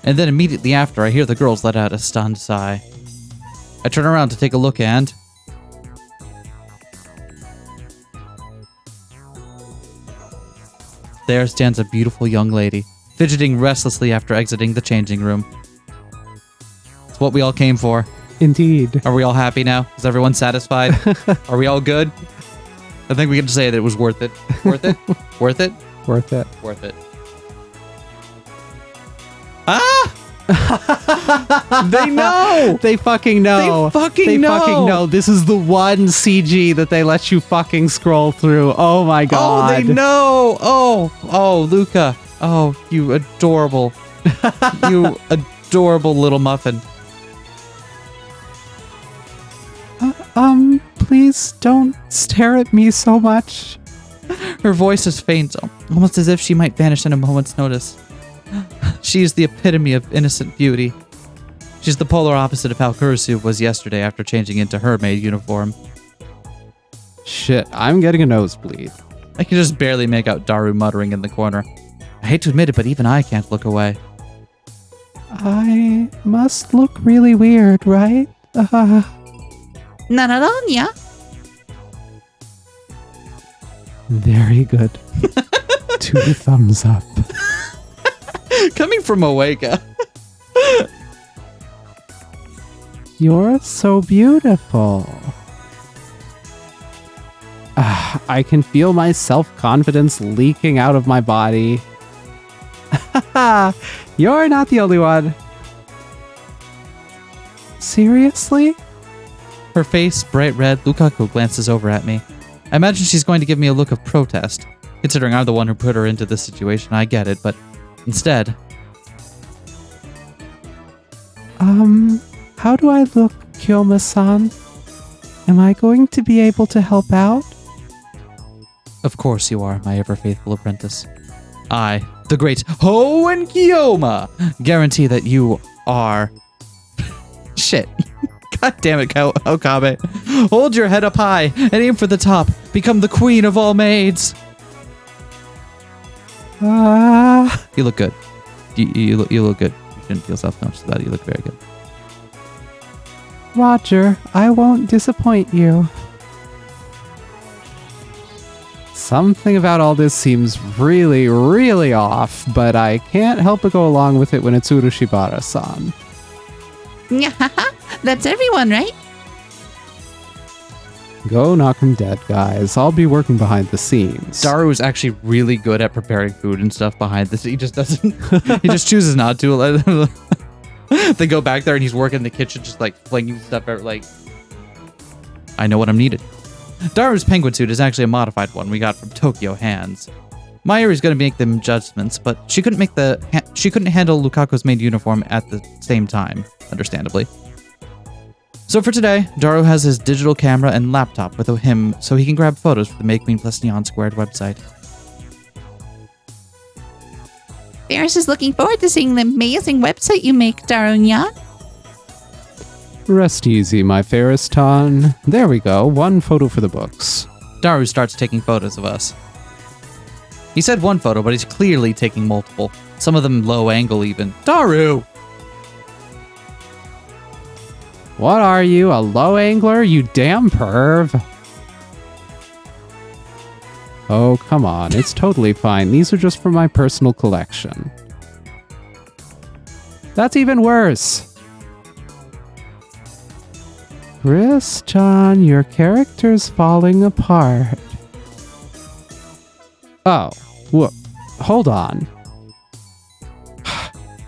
And then immediately after, I hear the girls let out a stunned sigh. I turn around to take a look and... there stands a beautiful young lady, fidgeting restlessly after exiting the changing room. It's what we all came for. Indeed. Are we all happy now? Is everyone satisfied? Are we all good? I think we can say that it was worth it. Worth it? Worth it? Worth it. Worth it. Ah! They know! They fucking know. They fucking know. This is the one CG that they let you fucking scroll through. Oh my god. Oh, they know! Oh, Luca. Oh, you adorable. You adorable little muffin. Please don't stare at me so much. Her voice is faint, almost as if she might vanish in a moment's notice. She is the epitome of innocent beauty. She's the polar opposite of how Kurisu was yesterday after changing into her maid uniform. Shit, I'm getting a nosebleed. I can just barely make out Daru muttering in the corner. I hate to admit it, but even I can't look away. I must look really weird, right? Nanaranya. Very good. 2 thumbs up. Coming from Moeka. You're so beautiful. I can feel my self-confidence leaking out of my body. You're not the only one. Seriously? Her face bright red, Lukaku glances over at me. I imagine she's going to give me a look of protest. Considering I'm the one who put her into this situation, I get it, but instead... how do I look, Kyoma-san? Am I going to be able to help out? Of course you are, my ever-faithful apprentice. I, the great Hoenn Kyoma, guarantee that you are... Shit. God damn it, Okabe. Hold your head up high and aim for the top. Become the queen of all maids. You look good. You look good. Didn't feel self-conscious about it. You look very good. Roger, I won't disappoint you. Something about all this seems really, really off, but I can't help but go along with it when it's Urushibara-san. That's everyone, right? Go knock 'em dead, guys. I'll be working behind the scenes. Daru is actually really good at preparing food and stuff behind this. He just doesn't. He just chooses not to. They go back there and he's working in the kitchen, just like flinging stuff out. Like, I know what I'm needed. Daru's penguin suit is actually a modified one we got from Tokyo Hands. Mayuri's going to make them adjustments, but she couldn't handle Lukaku's maid uniform at the same time, understandably. So for today, Daru has his digital camera and laptop with him so he can grab photos for the May Queen plus Neon Squared website. Ferris is looking forward to seeing the amazing website you make, Daru-nyan. Rest easy, my Ferris-tan. There we go, one photo for the books. Daru starts taking photos of us. He said one photo, but he's clearly taking multiple. Some of them low angle even. Daru! What are you, a low angler, you damn perv? Oh, come on, it's totally fine. These are just for my personal collection. That's even worse. Chris-chan, your character's falling apart. Oh, hold on.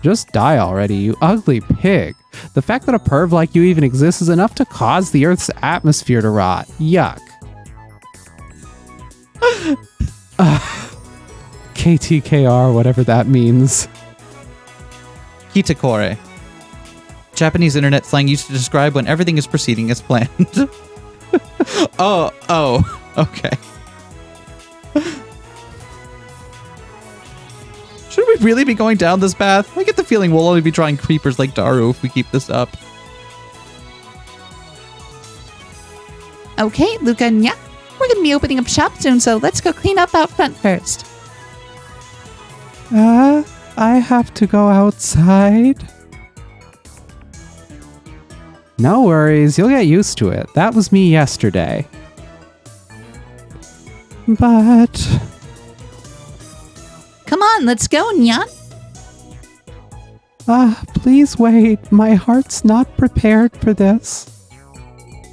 Just die already, you ugly pig. The fact that a perv like you even exists is enough to cause the Earth's atmosphere to rot. Yuck. KTKR, whatever that means. Kitakore. Japanese internet slang used to describe when everything is proceeding as planned. Oh, okay. Should we really be going down this path? I get the feeling we'll only be drawing creepers like Daru if we keep this up. Okay, Luca and Nya, we're going to be opening up shop soon, so let's go clean up out front first. I have to go outside. No worries, you'll get used to it. That was me yesterday. But... Come on, let's go, Nyan. Please wait. My heart's not prepared for this.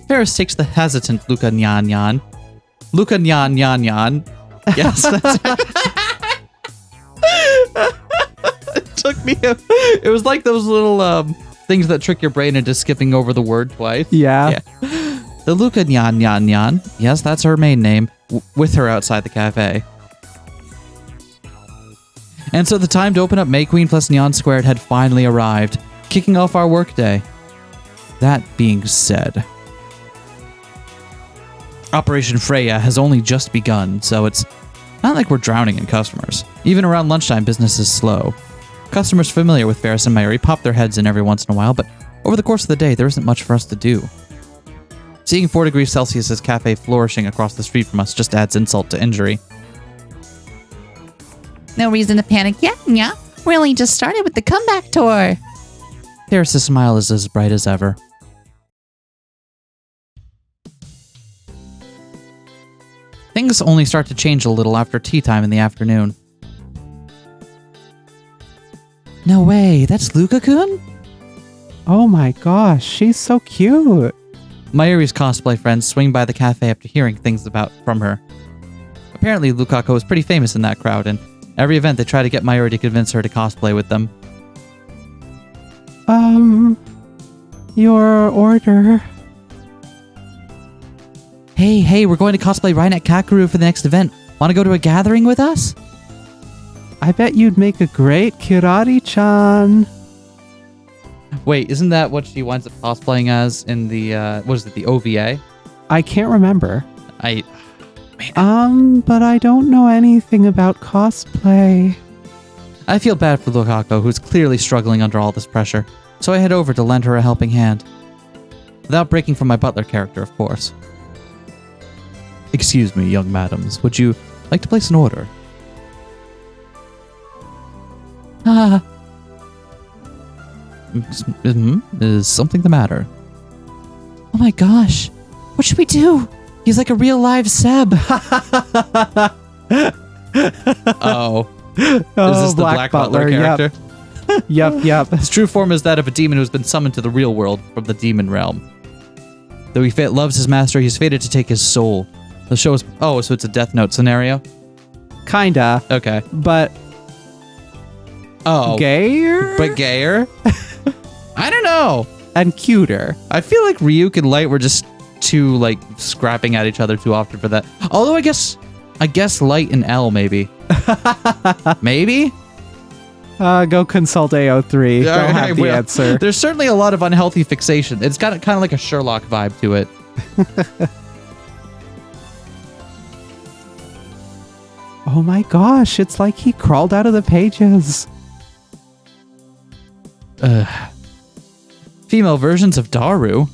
Ferris takes the hesitant Luca Nyan Nyan. Luca Nyan Nyan Nyan. Yes, that's it. It took me it was like those little things that trick your brain into skipping over the word twice. Yeah. The Luca Nyan Nyan Nyan. Yes, that's her main name. With her outside the cafe. And so the time to open up May Queen plus Neon Squared had finally arrived, kicking off our workday. That being said, Operation Freya has only just begun, so it's not like we're drowning in customers. Even around lunchtime, business is slow. Customers familiar with Ferris and Mayuri pop their heads in every once in a while, but over the course of the day, there isn't much for us to do. Seeing 4 degrees Celsius's cafe flourishing across the street from us just adds insult to injury. No reason to panic yet, Nya. We only just started with the comeback tour. Ferris's smile is as bright as ever. Things only start to change a little after tea time in the afternoon. No way, that's Luka-kun? Oh my gosh, she's so cute. Mayuri's cosplay friends swing by the cafe after hearing things from her. Apparently, Lukaku is pretty famous in that crowd, and every event they try to get Mayuri to convince her to cosplay with them. Your order. Hey, we're going to cosplay right at Kakeru for the next event. Want to go to a gathering with us? I bet you'd make a great Kirari-chan. Wait, isn't that what she winds up cosplaying as in the, the OVA? I can't remember. Man. But I don't know anything about cosplay. I feel bad for Lukaku, who's clearly struggling under all this pressure, so I head over to lend her a helping hand. Without breaking from my butler character, of course. Excuse me, young madams, would you like to place an order? Is something the matter? Oh my gosh. What should we do? He's like a real live Seb. Oh. Is this the Black Butler character? Yep. His true form is that of a demon who's been summoned to the real world from the demon realm. Though he loves his master, he's fated to take his soul. The show is... Oh, so it's a Death Note scenario? Kinda. Okay. But... Oh. Gayer? But gayer? I don't know. And cuter. I feel like Ryuk and Light were just too, like, scrapping at each other too often for that. Although I guess Light and L, maybe. Maybe? Go consult AO3. They'll have the answer. There's certainly a lot of unhealthy fixation. It's got kind of like a Sherlock vibe to it. Oh my gosh, it's like he crawled out of the pages. Female versions of Daru. I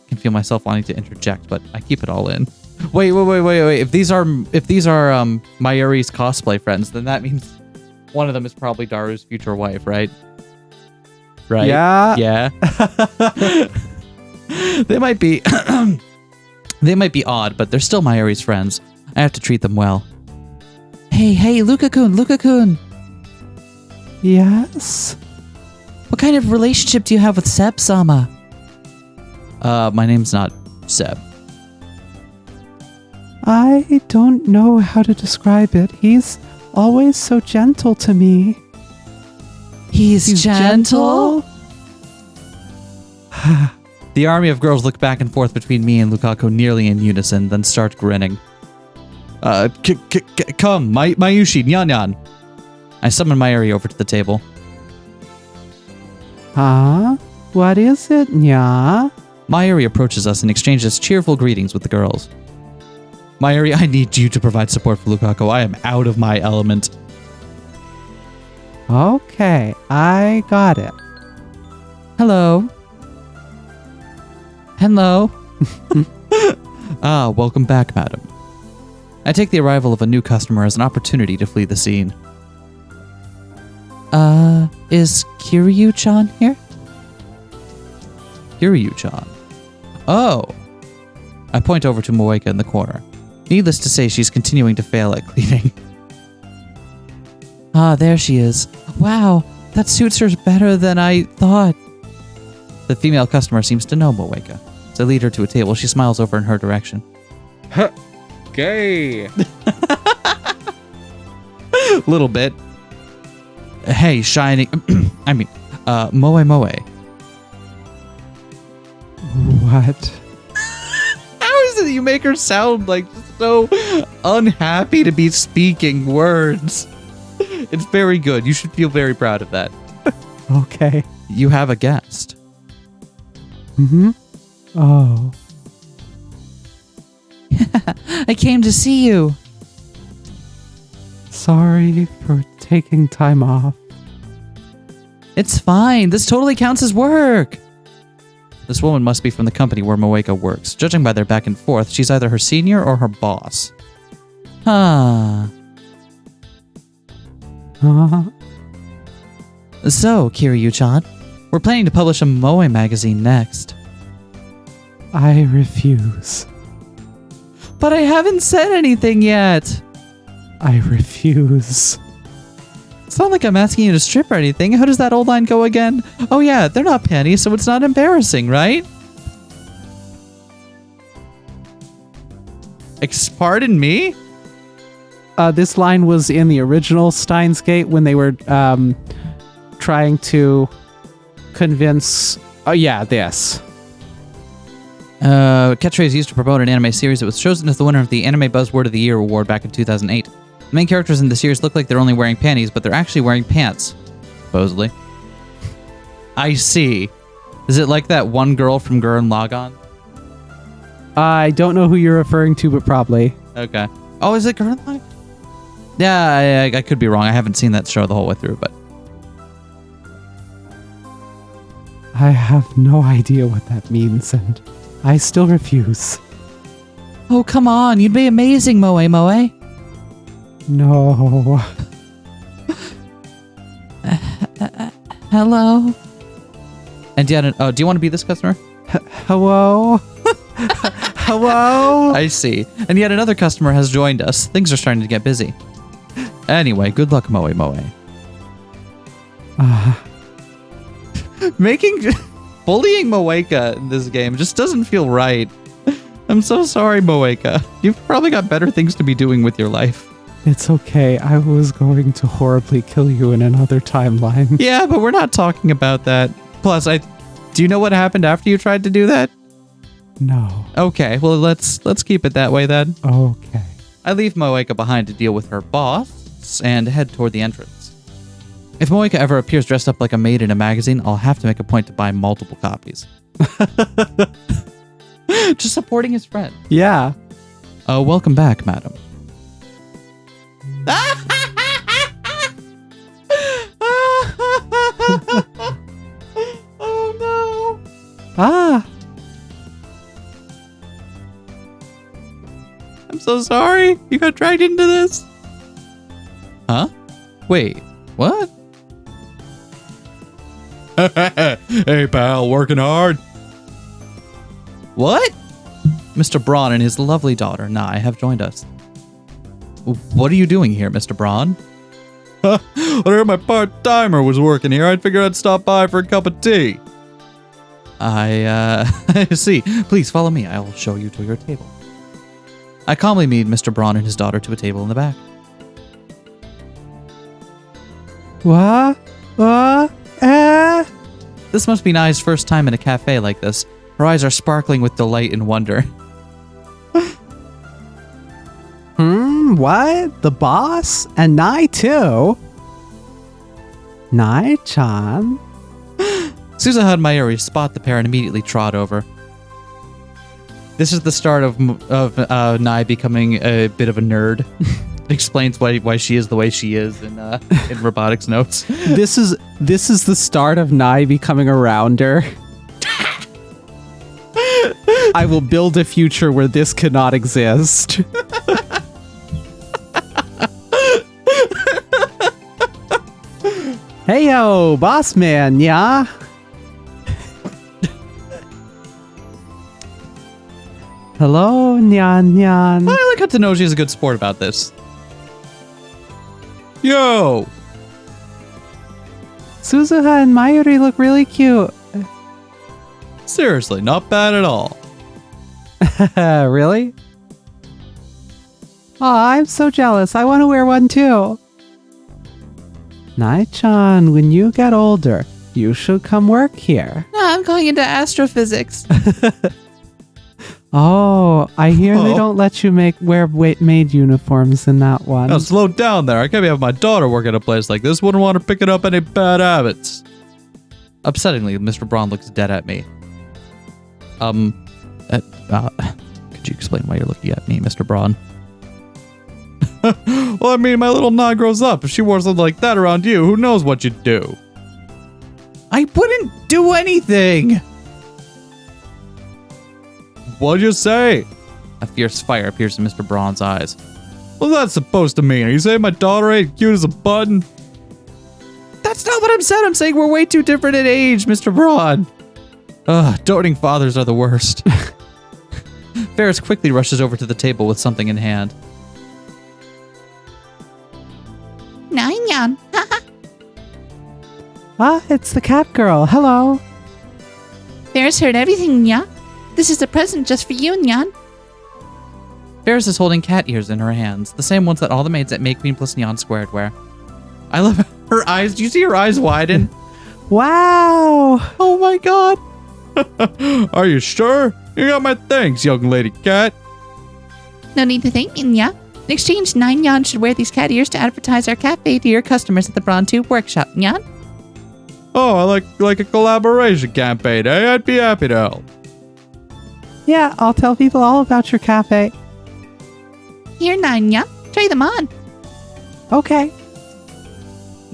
can feel myself wanting to interject, but I keep it all in. Wait. If these are Mayuri's cosplay friends, then that means one of them is probably Daru's future wife, right? Right? Yeah. They might be they might be odd, but they're still Mayuri's friends. I have to treat them well. Hey, Luka-kun. Yes? What kind of relationship do you have with Seb-sama? My name's not Seb. I don't know how to describe it. He's always so gentle to me. He's gentle? The army of girls look back and forth between me and Lukaku nearly in unison, then start grinning. Come, Mayushi, Nyan. I summon Mayuri over to the table. Huh? What is it, Nya? Mayuri approaches us and exchanges cheerful greetings with the girls. Mayuri, I need you to provide support for Lukaku. I am out of my element. Okay, I got it. Hello. Welcome back, madam. I take the arrival of a new customer as an opportunity to flee the scene. Is Kiryu-chan here? Kiryu-chan. Oh. I point over to Moeka in the corner. Needless to say, she's continuing to fail at cleaning. There she is. Wow, that suits her better than I thought. The female customer seems to know Moeka. As I lead her to a table, she smiles over in her direction. Gay. Little bit. Hey, shining... Moe. What? How is it that you make her sound like so unhappy to be speaking words? It's very good. You should feel very proud of that. Okay. You have a guest. Mm-hmm. Oh. I came to see you. Sorry for taking time off. It's fine. This totally counts as work. This woman must be from the company where Moeka works. Judging by their back and forth, she's either her senior or her boss. Huh. So, Kiryu-chan, we're planning to publish a Moe magazine next. I refuse. But I haven't said anything yet. I refuse. It's not like I'm asking you to strip or anything. How does that old line go again? Oh yeah, they're not panties, so it's not embarrassing, right? Pardon me? This line was in the original Steins Gate when they were trying to convince... Oh yeah, this. Catchphrase used to promote an anime series that was chosen as the winner of the Anime Buzzword of the Year award back in 2008. The main characters in the series look like they're only wearing panties, but they're actually wearing pants. Supposedly. I see. Is it like that one girl from Gurren Lagann? I don't know who you're referring to, but probably. Okay. Oh, is it Gurren Lagann? Yeah, I could be wrong. I haven't seen that show the whole way through, but... I have no idea what that means, and I still refuse. Oh, come on. You'd be amazing, Moe. No. Hello? And yet, do you want to be this customer? Hello? Hello? I see. And yet another customer has joined us. Things are starting to get busy. Anyway, good luck, Moe. Bullying Moeka in this game just doesn't feel right. I'm so sorry, Moeka. You've probably got better things to be doing with your life. It's okay. I was going to horribly kill you in another timeline. Yeah, but we're not talking about that. Plus, do you know what happened after you tried to do that? No. Okay, well, let's keep it that way then. Okay. I leave Moeka behind to deal with her boss and head toward the entrance. If Moeka ever appears dressed up like a maid in a magazine, I'll have to make a point to buy multiple copies. Just supporting his friend. Yeah. Welcome back, madam. Oh no. I'm so sorry. You got dragged into this. Huh? Wait, what? Hey, pal, working hard? What? Mr. Braun and his lovely daughter, Nye, have joined us. What are you doing here, Mr. Braun? I heard my part-timer was working here. I figured I'd stop by for a cup of tea. I see. Please follow me. I'll show you to your table. I calmly lead Mr. Braun and his daughter to a table in the back. What? This must be Nye's first time in a cafe like this. Her eyes are sparkling with delight and wonder. What? The boss? And Nye too? Nye-chan? Suzuha and Mayuri spot the pair and immediately trot over. This is the start of Nye becoming a bit of a nerd. It explains why she is the way she is in robotics notes. This is the start of Nye becoming a rounder. I will build a future where this cannot exist. Hey yo, boss man, yeah? Hello, Nyan Nyan. I like how Tenoji is a good sport about this. Yo! Suzuha and Mayuri look really cute. Seriously, not bad at all. Really? Aw, I'm so jealous. I want to wear one too. Nye-chan, when you get older, you should come work here. No, I'm going into astrophysics. Oh, I hear they don't let you wear maid uniforms in that one. Now slow down there. I can't be having my daughter work at a place like this. Wouldn't want her picking up any bad habits. Upsettingly, Mr. Braun looks dead at me. Could you explain why you're looking at me, Mr. Braun? Well, I mean, my little Nye grows up. If she wore something like that around you, who knows what you'd do? I wouldn't do anything! What'd you say? A fierce fire appears in Mr. Braun's eyes. What's that supposed to mean? Are you saying my daughter ain't cute as a button? That's not what I'm saying. I'm saying we're way too different in age, Mr. Braun. Ugh, doting fathers are the worst. Ferris quickly rushes over to the table with something in hand. Nyan. Ah, it's the cat girl. Hello. Ferris heard everything, Nyan. This is a present just for you, Nyan. Ferris is holding cat ears in her hands, the same ones that all the maids at Maid Queen plus Neon Squared wear. I love her eyes. Do you see her eyes widen? Wow. Oh my god. Are you sure? You got my thanks, young lady cat. No need to thank me, Nyan. In exchange, Nyan should wear these cat ears to advertise our cafe to your customers at the Braun Tube Workshop, Nyan. Oh, I like a collaboration campaign, eh? I'd be happy to help. Yeah, I'll tell people all about your cafe. Here, Nyan. Try them on. Okay.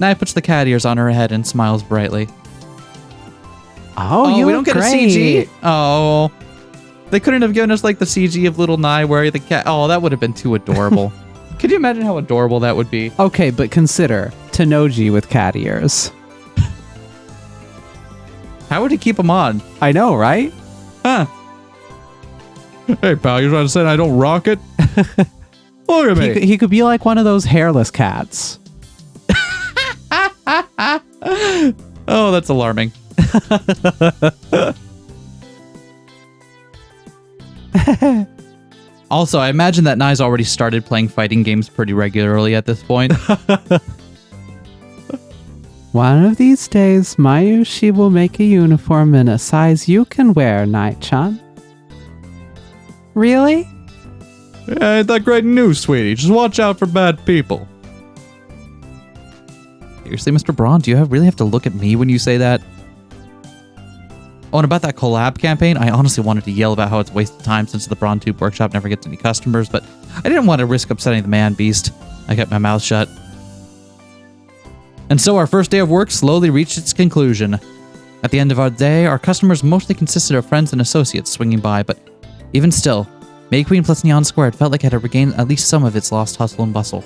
Nye puts the cat ears on her head and smiles brightly. Oh, you we look don't get great. a CG? Oh. They couldn't have given us like the CG of little Nye wearing the cat. Oh, that would have been too adorable. Could you imagine how adorable that would be? Okay, but consider Tenoji with cat ears. How would he keep them on? I know, right? Huh. Hey, pal, you're trying to say I don't rock it? Look at me. He could be like one of those hairless cats. Oh, that's alarming. Also, I imagine that Nye's already started playing fighting games pretty regularly at this point. One of these days, Mayushi will make a uniform in a size you can wear, Nai-chan. Really? Yeah, ain't that great news, sweetie? Just watch out for bad people. Seriously, Mr. Braun, do you really have to look at me when you say that? Oh, and about that collab campaign, I honestly wanted to yell about how it's a waste of time since the Braun Tube Workshop never gets any customers, but I didn't want to risk upsetting the man beast. I kept my mouth shut. And so our first day of work slowly reached its conclusion. At the end of our day, our customers mostly consisted of friends and associates swinging by, but even still, May Queen plus Neon Squared felt like it had regained at least some of its lost hustle and bustle.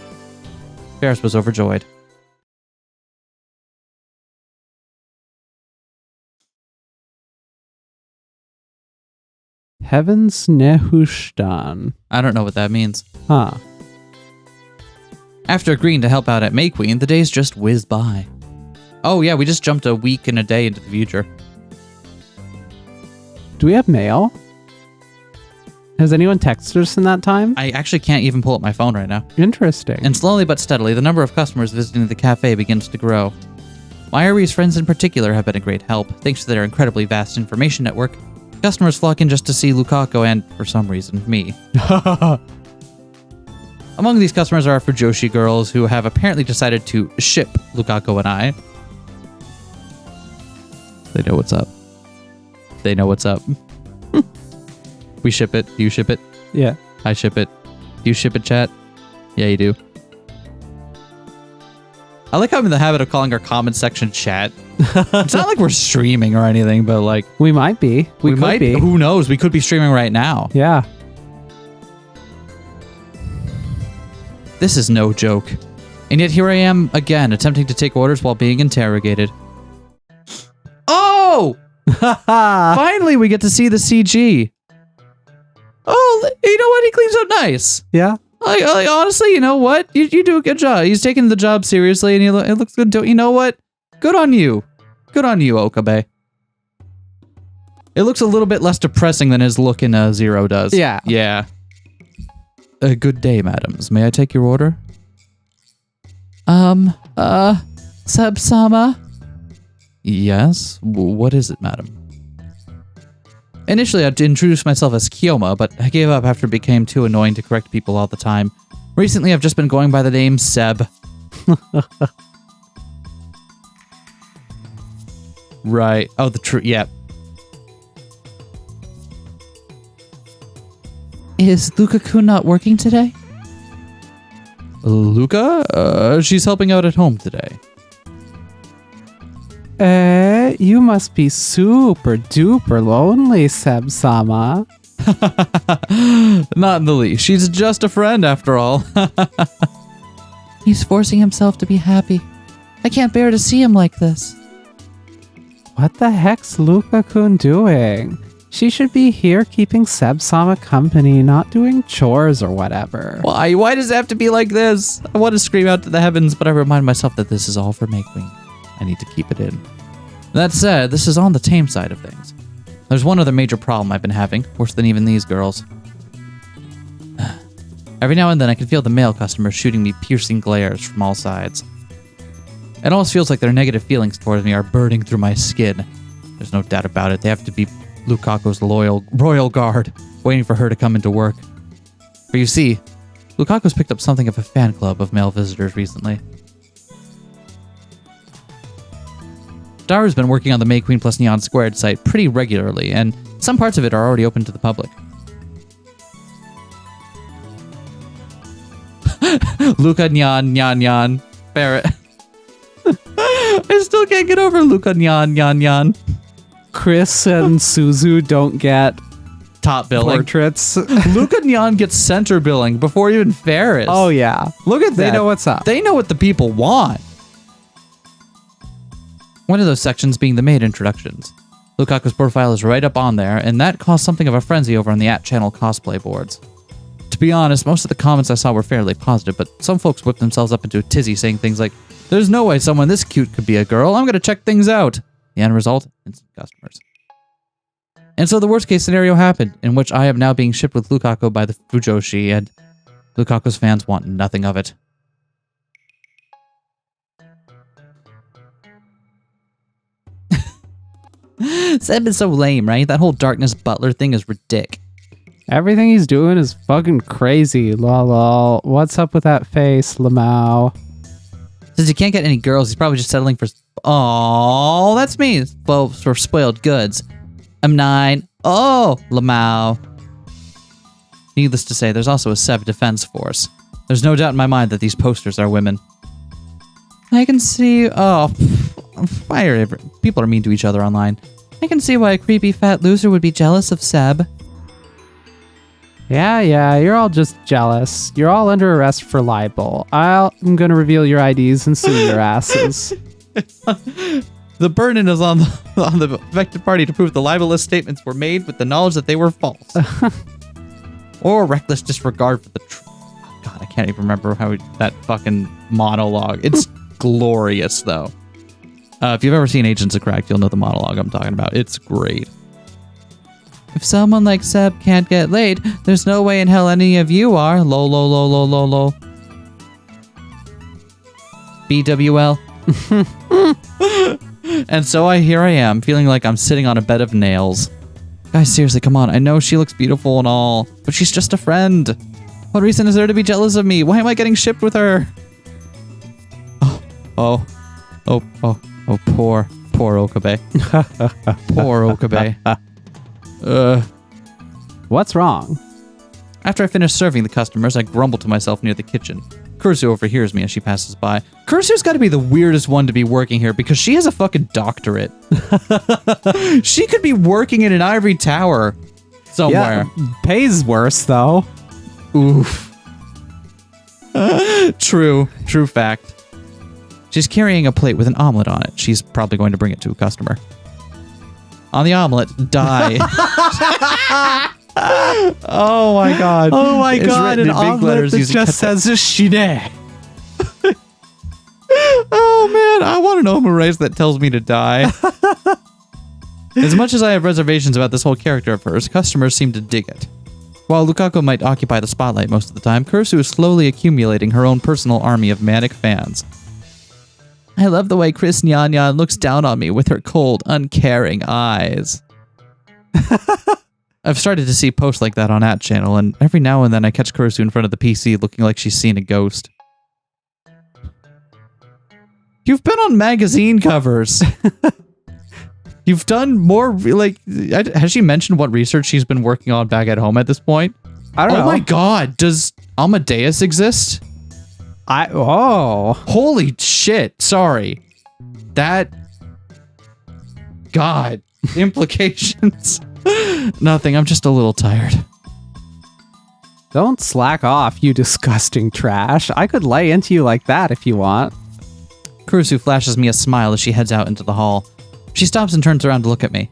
Ferris was overjoyed. Heaven's Nehustan. I don't know what that means. Huh. After agreeing to help out at May Queen, the days just whizzed by. Oh yeah, we just jumped a week and a day into the future. Do we have mail? Has anyone texted us in that time? I actually can't even pull up my phone right now. Interesting. And slowly but steadily, the number of customers visiting the cafe begins to grow. Mayuri's friends in particular have been a great help. Thanks to their incredibly vast information network, customers flock in just to see Lukaku and, for some reason, me. Among these customers are Fujoshi girls who have apparently decided to ship Lukaku and I. They know what's up. They know what's up. We ship it. You ship it. Yeah. I ship it. Do you ship it, chat? Yeah, you do. I like how I'm in the habit of calling our comment section chat. It's not like we're streaming or anything, but like... We might be. We could might be. Who knows? We could be streaming right now. Yeah. This is no joke. And yet here I am again, attempting to take orders while being interrogated. Oh! Finally, we get to see the CG. Oh, you know what? He cleans up nice. Yeah. Like, honestly, you know what? You do a good job. He's taking the job seriously, and it looks good. You know what? Good on you. Good on you, Okabe. It looks a little bit less depressing than his look in Zero does. Yeah. Yeah. Good day, madams. May I take your order? Sub-sama? Yes? What is it, madam? Initially, I'd introduce myself as Kyoma, but I gave up after it became too annoying to correct people all the time. Recently, I've just been going by the name Seb. Right. Oh, yeah. Is Lukaku not working today? Luca? She's helping out at home today. You must be super duper lonely, Seb-sama. Not in the least. She's just a friend, after all. He's forcing himself to be happy. I can't bear to see him like this. What the heck's Luka-kun doing? She should be here keeping Seb-sama company, not doing chores or whatever. Why? Why does it have to be like this? I want to scream out to the heavens, but I remind myself that this is all for May Queen. I need to keep it in. That said, this is on the tame side of things. There's one other major problem I've been having, worse than even these girls. Every now and then I can feel the male customers shooting me piercing glares from all sides. It almost feels like their negative feelings towards me are burning through my skin. There's no doubt about it. They have to be Lukaku's loyal royal guard, waiting for her to come into work. For you see, Lukaku's picked up something of a fan club of male visitors recently. Daru's been working on the May Queen plus Neon Squared site pretty regularly, and some parts of it are already open to the public. Luka Nyan Nyan Nyan Ferret. I still can't get over Luka Nyan Nyan Nyan. Chris and Suzu don't get Top billing. portraits. Luka Nyan gets center billing before even Ferris. Oh, yeah. Look at that. They know what's up. They know what the people want. One of those sections being the maid introductions. Lukaku's profile is right up on there, and that caused something of a frenzy over on the @channel cosplay boards. To be honest, most of the comments I saw were fairly positive, but some folks whipped themselves up into a tizzy saying things like, "There's no way someone this cute could be a girl. I'm going to check things out." The end result, instant customers. And so the worst case scenario happened, in which I am now being shipped with Lukaku by the Fujoshi, and Lukaku's fans want nothing of it. Seb is so lame, right? That whole Darkness Butler thing is ridiculous. Everything he's doing is fucking crazy. Lol. What's up with that face, Lamau? Since he can't get any girls, he's probably just settling for... Oh, that's me. Well, for spoiled goods. I'm 9. Oh, Lamau. Needless to say, there's also a Seb defense force. There's no doubt in my mind that these posters are women. I can see... Oh, people are mean to each other online. I can see why a creepy fat loser would be jealous of Seb. Yeah, you're all just jealous. You're all under arrest for libel. I'm gonna reveal your IDs and sue your asses. The burden is on the affected party to prove the libelous statements were made with the knowledge that they were false. Or reckless disregard for the truth. Oh, God, I can't even remember how that fucking monologue. It's glorious, though. If you've ever seen Agents of Crack, you'll know the monologue I'm talking about. It's great. If someone like Seb can't get laid, there's no way in hell any of you are. Lol, lol, lol, lol, lol, lol. BWL. And so here I am, feeling like I'm sitting on a bed of nails. Guys, seriously, come on. I know she looks beautiful and all, but she's just a friend. What reason is there to be jealous of me? Why am I getting shipped with her? Oh, poor Okabe. Poor Okabe. What's wrong? After I finish serving the customers, I grumble to myself near the kitchen. Kurisu overhears me as she passes by. Kurisu's got to be the weirdest one to be working here because she has a fucking doctorate. She could be working in an ivory tower somewhere. Yeah, pays worse, though. Oof. True fact. She's carrying a plate with an omelet on it. She's probably going to bring it to a customer. On the omelet, die. Oh my god. Oh my It's god, written an in big omelet letters that using just says Shine. Oh man, I want an omurice that tells me to die. As much as I have reservations about this whole character of hers, customers seem to dig it. While Lukaku might occupy the spotlight most of the time, Kurisu is slowly accumulating her own personal army of manic fans. I love the way Chris Nyan looks down on me with her cold, uncaring eyes. I've started to see posts like that on @channel, and every now and then I catch Kurisu in front of the PC looking like she's seen a ghost. You've been on magazine covers. You've done more, like, has she mentioned what research she's been working on back at home at this point? I don't know. Oh my god, does Amadeus exist? Holy shit, sorry. That... God, implications. Nothing, I'm just a little tired. Don't slack off, you disgusting trash. I could lay into you like that if you want. Kurisu flashes me a smile as she heads out into the hall. She stops and turns around to look at me.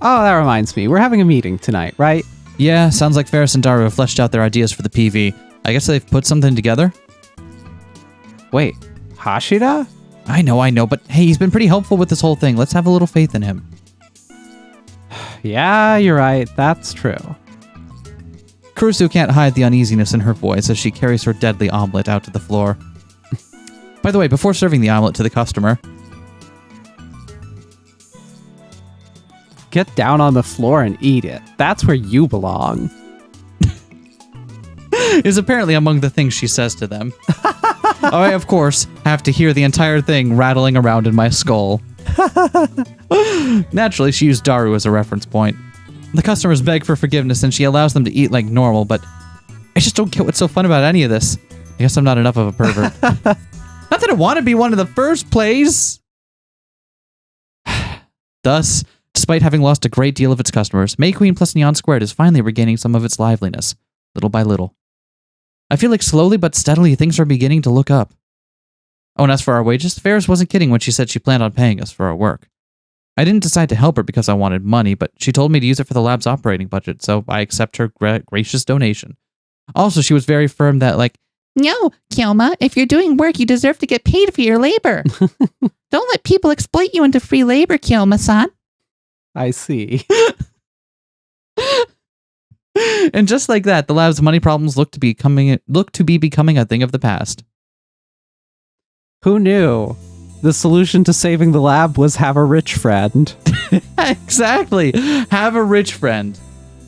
Oh, that reminds me. We're having a meeting tonight, right? Yeah, sounds like Ferris and Daru have fleshed out their ideas for the PV. I guess they've put something together? Wait, Hashira? I know, but hey, he's been pretty helpful with this whole thing. Let's have a little faith in him. Yeah, you're right. That's true. Kurisu can't hide the uneasiness in her voice as she carries her deadly omelet out to the floor. By the way, before serving the omelet to the customer... Get down on the floor and eat it. That's where you belong. is apparently among the things she says to them. I, of course, have to hear the entire thing rattling around in my skull. Naturally, she used Daru as a reference point. The customers beg for forgiveness and she allows them to eat like normal, but I just don't get what's so fun about any of this. I guess I'm not enough of a pervert. Not that I want to be one in the first place. Thus, despite having lost a great deal of its customers, May Queen plus Neon Squared is finally regaining some of its liveliness, little by little. I feel like slowly but steadily things are beginning to look up. Oh, and as for our wages, Ferris wasn't kidding when she said she planned on paying us for our work. I didn't decide to help her because I wanted money, but she told me to use it for the lab's operating budget, so I accept her gracious donation. Also, she was very firm that, like, No, Kioma, if you're doing work, you deserve to get paid for your labor. Don't let people exploit you into free labor, Kioma-san. I see. And just like that, the lab's money problems look to be becoming a thing of the past. Who knew? The solution to saving the lab was have a rich friend. Exactly. Have a rich friend.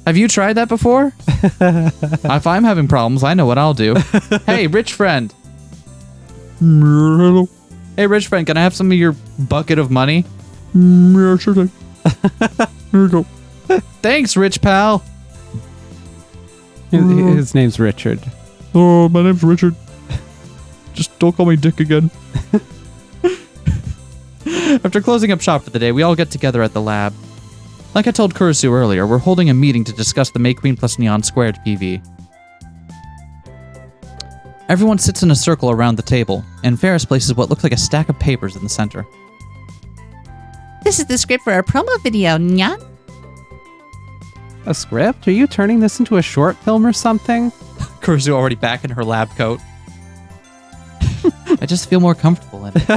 Have you tried that before? If I'm having problems, I know what I'll do. Hey, rich friend. Hey, rich friend, can I have some of your bucket of money? Yeah, sure thing. Here you go. Thanks, rich pal. His name's Richard. Oh, my name's Richard. Just don't call me Dick again. After closing up shop for the day, we all get together at the lab. Like I told Kurisu earlier, we're holding a meeting to discuss the May Queen plus Neon Squared PV. Everyone sits in a circle around the table, and Ferris places what looks like a stack of papers in the center. This is the script for our promo video, Nyan. A script? Are you turning this into a short film or something? Kurisu already back in her lab coat. I just feel more comfortable in it.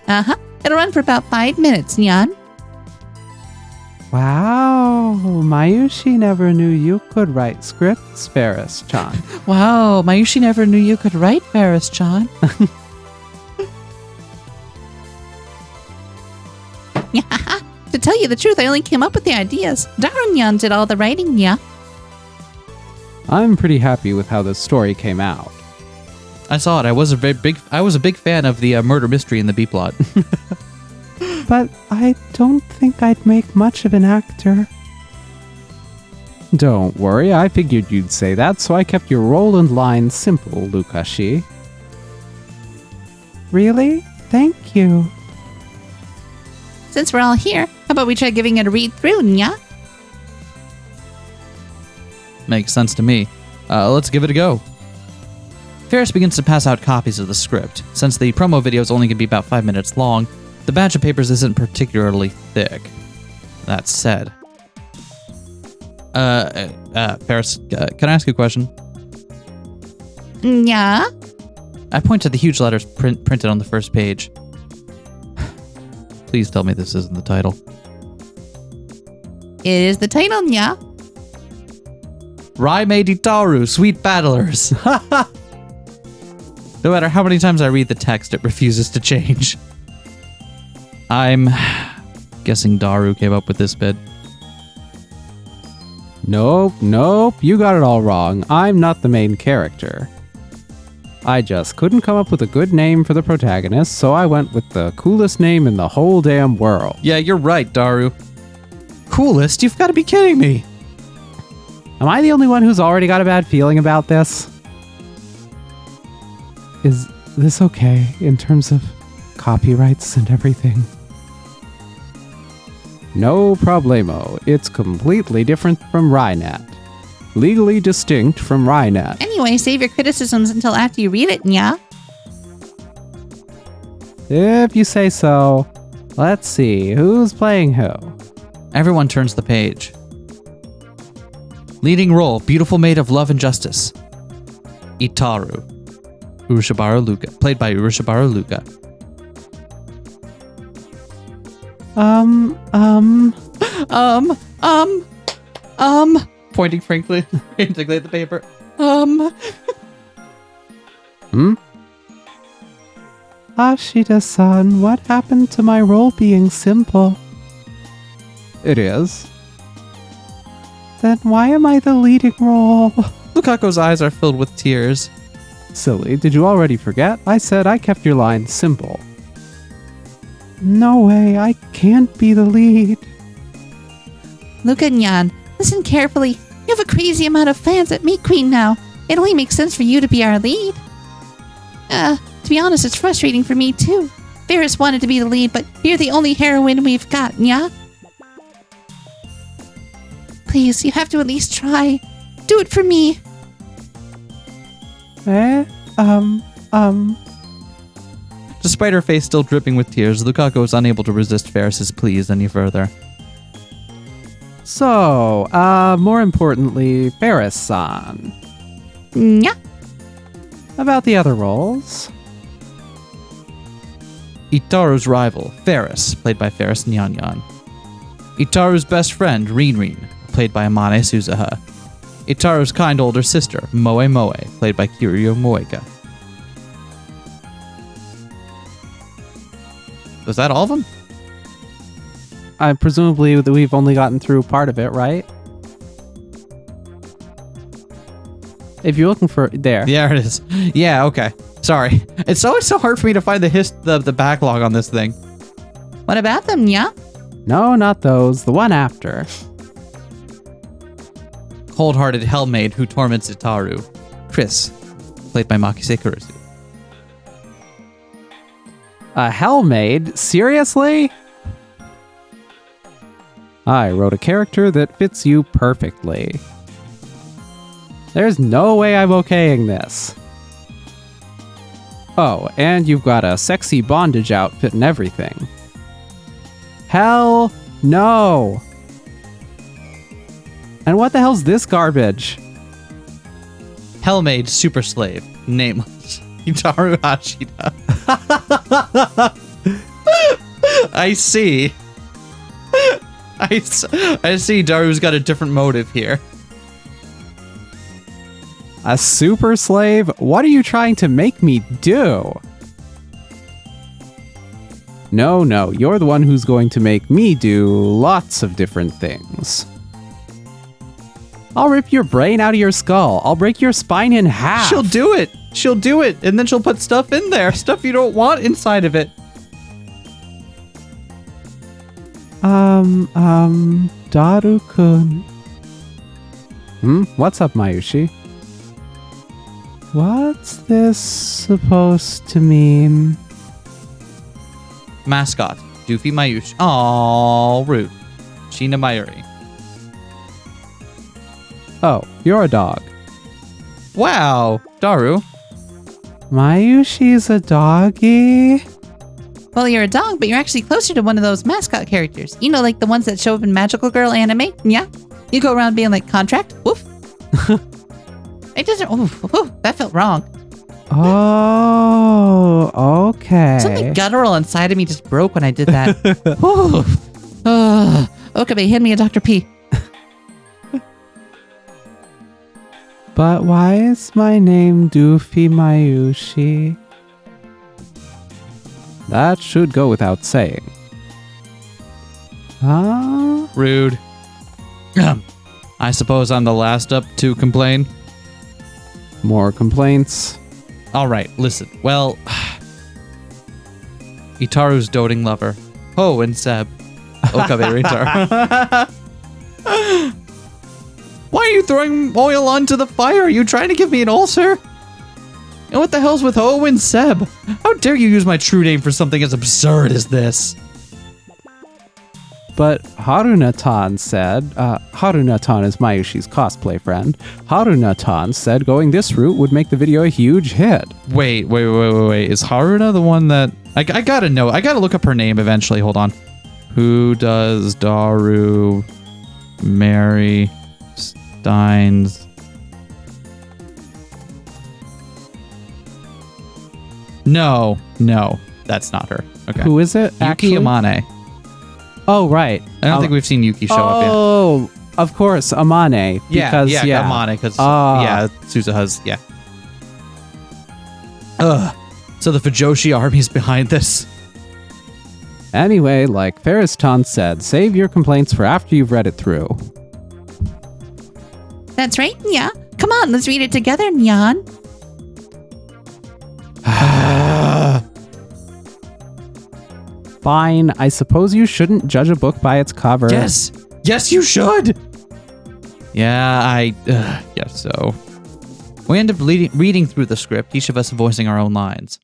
Uh-huh. It'll run for about 5 minutes, Nyan. Wow, Mayushi never knew you could write scripts, Ferris-chan. Wow, Mayushi never knew you could write, Ferris-chan. To tell you the truth, I only came up with the ideas. Darunyan did all the writing, yeah. I'm pretty happy with how this story came out. I saw it. I was a big fan of the murder mystery in the B plot. But I don't think I'd make much of an actor. Don't worry, I figured you'd say that, so I kept your role and line simple, Lukashi. Really? Thank you. Since we're all here, how about we try giving it a read through, Nya? Makes sense to me. Let's give it a go. Ferris begins to pass out copies of the script. Since the promo video is only going to be about 5 minutes long, the batch of papers isn't particularly thick. That said, Ferris, can I ask you a question? Yeah? I point to the huge letters printed on the first page. Please tell me this isn't the title. It is the title, Nya. Rai Maid Itaru, Sweet Battlers. No matter how many times I read the text, it refuses to change. I'm guessing Daru came up with this bit. Nope, you got it all wrong. I'm not the main character. I just couldn't come up with a good name for the protagonist, so I went with the coolest name in the whole damn world. Yeah, you're right, Daru. Coolest? You've got to be kidding me. Am I the only one who's already got a bad feeling about this? Is this okay in terms of copyrights and everything? No problemo. It's completely different from Rhinet. Legally distinct from Rhinet. Anyway, save your criticisms until after you read it, Nya. If you say so. Let's see, who's playing who? Everyone turns the page. Leading role, beautiful maid of love and justice. Itaru. Urushibaru Luka. Played by Urushibaru Luka. Pointing frankly frantically at the paper. Ashida-san, what happened to my role being simple? It is. Then why am I the leading role? Lukako's eyes are filled with tears. Silly, did you already forget? I said I kept your line simple. No way, I can't be the lead. Luka Nyan, listen carefully. You have a crazy amount of fans at Meat Queen now. It only makes sense for you to be our lead. To be honest, it's frustrating for me too. Ferris wanted to be the lead, but you're the only heroine we've got, Nya. Please, you have to at least try. Do it for me. Despite her face still dripping with tears, Lukaku was unable to resist Ferris's pleas any further. So, more importantly, Ferris-san. Yeah. About the other roles. Itaru's rival, Ferris, played by Ferris Nyan. Itaru's best friend, Rin, played by Amane Suzuha. Itaru's kind older sister, Moe, played by Kiryu Moeka. Was that all of them? Presumably we've only gotten through part of it, right? If you're looking for there. Yeah, it is. Yeah, okay. Sorry. It's always so hard for me to find the backlog on this thing. What about them, yeah? No, not those. The one after. Cold-hearted Hellmaid who torments Itaru. Chris, played by Makise Kurisu. A Hellmaid? Seriously? I wrote a character that fits you perfectly. There's no way I'm okaying this. Oh, and you've got a sexy bondage outfit and everything. Hell no! And what the hell's this garbage? Hellmaid Super Slave, nameless. Itaru Hashida. I see. I see Daru's got a different motive here. A super slave? What are you trying to make me do? No, you're the one who's going to make me do lots of different things. I'll rip your brain out of your skull. I'll break your spine in half. She'll do it. And then she'll put stuff in there. Stuff you don't want inside of it. Daru-kun. What's up, Mayushi? What's this supposed to mean? Mascot, Doofy Mayushi. Aww, rude. Shina Mayuri. Oh, you're a dog. Wow, Daru. Mayushi's a doggy? Well, you're a dog, but you're actually closer to one of those mascot characters. You know, like the ones that show up in Magical Girl anime? Yeah? You go around being like, contract? Woof. It doesn't... Oof, that felt wrong. Oh, okay. Something guttural inside of me just broke when I did that. Okabe, hand me a Dr. P. But why is my name Doofy Mayushi? That should go without saying. Huh? Rude. I suppose I'm the last up to complain. More complaints. All right, listen. Well, Itaru's doting lover, Ho and Seb. Okabe Ritar. Why are you throwing oil onto the fire? Are you trying to give me an ulcer? And what the hell's with Ho and Seb? How dare you use my true name for something as absurd as this? But Haruna-tan said, Haruna-tan is Mayushi's cosplay friend. Haruna-tan said going this route would make the video a huge hit. Wait. Is Haruna the one that... I gotta know. I gotta look up her name eventually. Hold on. Who does Daru marry Steins? No. That's not her. Okay. Who is it? Yuki actually? Amane. Oh, right. I don't think we've seen Yuki show up yet. Oh, of course, Amane. Because, yeah. Amane, because, Suzuha's, yeah. Ugh. So the Fujoshi army's behind this. Anyway, like Ferris-tan said, save your complaints for after you've read it through. That's right, yeah. Come on, let's read it together, Nyan. Fine, I suppose you shouldn't judge a book by its cover. Yes, you should. Yeah, I guess so. We end up reading through the script, each of us voicing our own lines.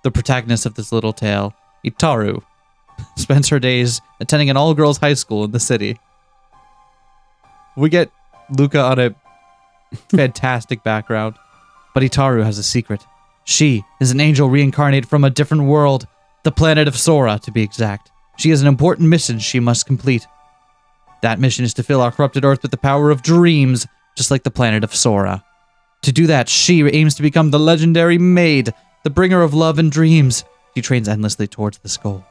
The protagonist of this little tale, Itaru, spends her days attending an all-girls high school in the city. We get Luca on a fantastic background, but Itaru has a secret. She is an angel reincarnated from a different world, the planet of Sora, to be exact. She has an important mission she must complete. That mission is to fill our corrupted Earth with the power of dreams, just like the planet of Sora. To do that, she aims to become the legendary Maid, the bringer of love and dreams. She trains endlessly towards this goal.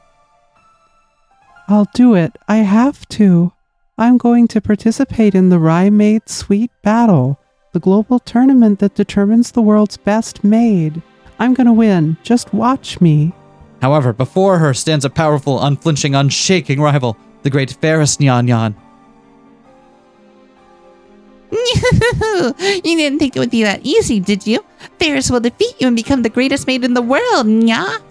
I'll do it. I have to. I'm going to participate in the Maid Sweet Battle, the global tournament that determines the world's best maid. I'm gonna win. Just watch me. However, before her stands a powerful, unflinching, unshaking rival, the great Ferris Nyan Nyan. You didn't think it would be that easy, did you? Ferris will defeat you and become the greatest maid in the world, nya?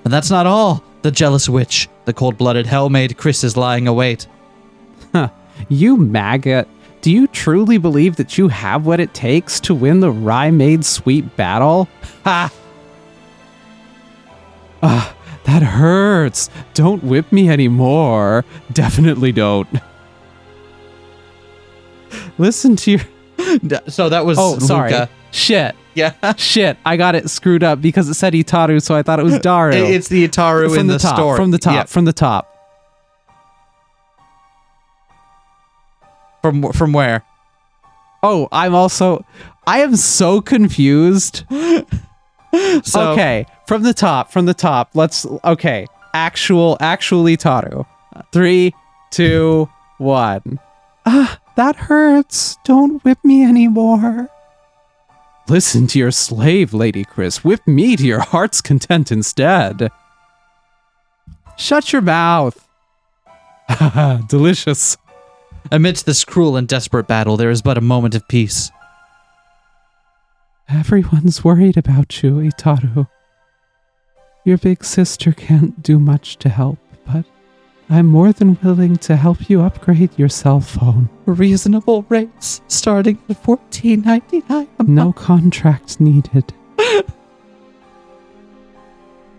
But that's not all. The jealous witch, the cold-blooded hell maid Chris is lying await. Huh. You maggot. Do you truly believe that you have what it takes to win the Maid Sweet Battle? Ha! That hurts. Don't whip me anymore. Definitely don't. Listen to your... So that was sorry. Luca. Shit. Yeah. Shit. I got it screwed up because it said Itaru, so I thought it was Daru. It's the Itaru in the top, story. From the top. Yeah. From the top. From where? Oh, I am so confused. So, okay, from the top. Okay. Actual Itaru. 3, 2, 1. That hurts. Don't whip me anymore. Listen to your slave, Lady Chris. Whip me to your heart's content instead. Shut your mouth. Delicious. Amidst this cruel and desperate battle, there is but a moment of peace. Everyone's worried about you, Itaru. Your big sister can't do much to help, but I'm more than willing to help you upgrade your cell phone. Reasonable rates, starting at $14.99 a month. No contract needed.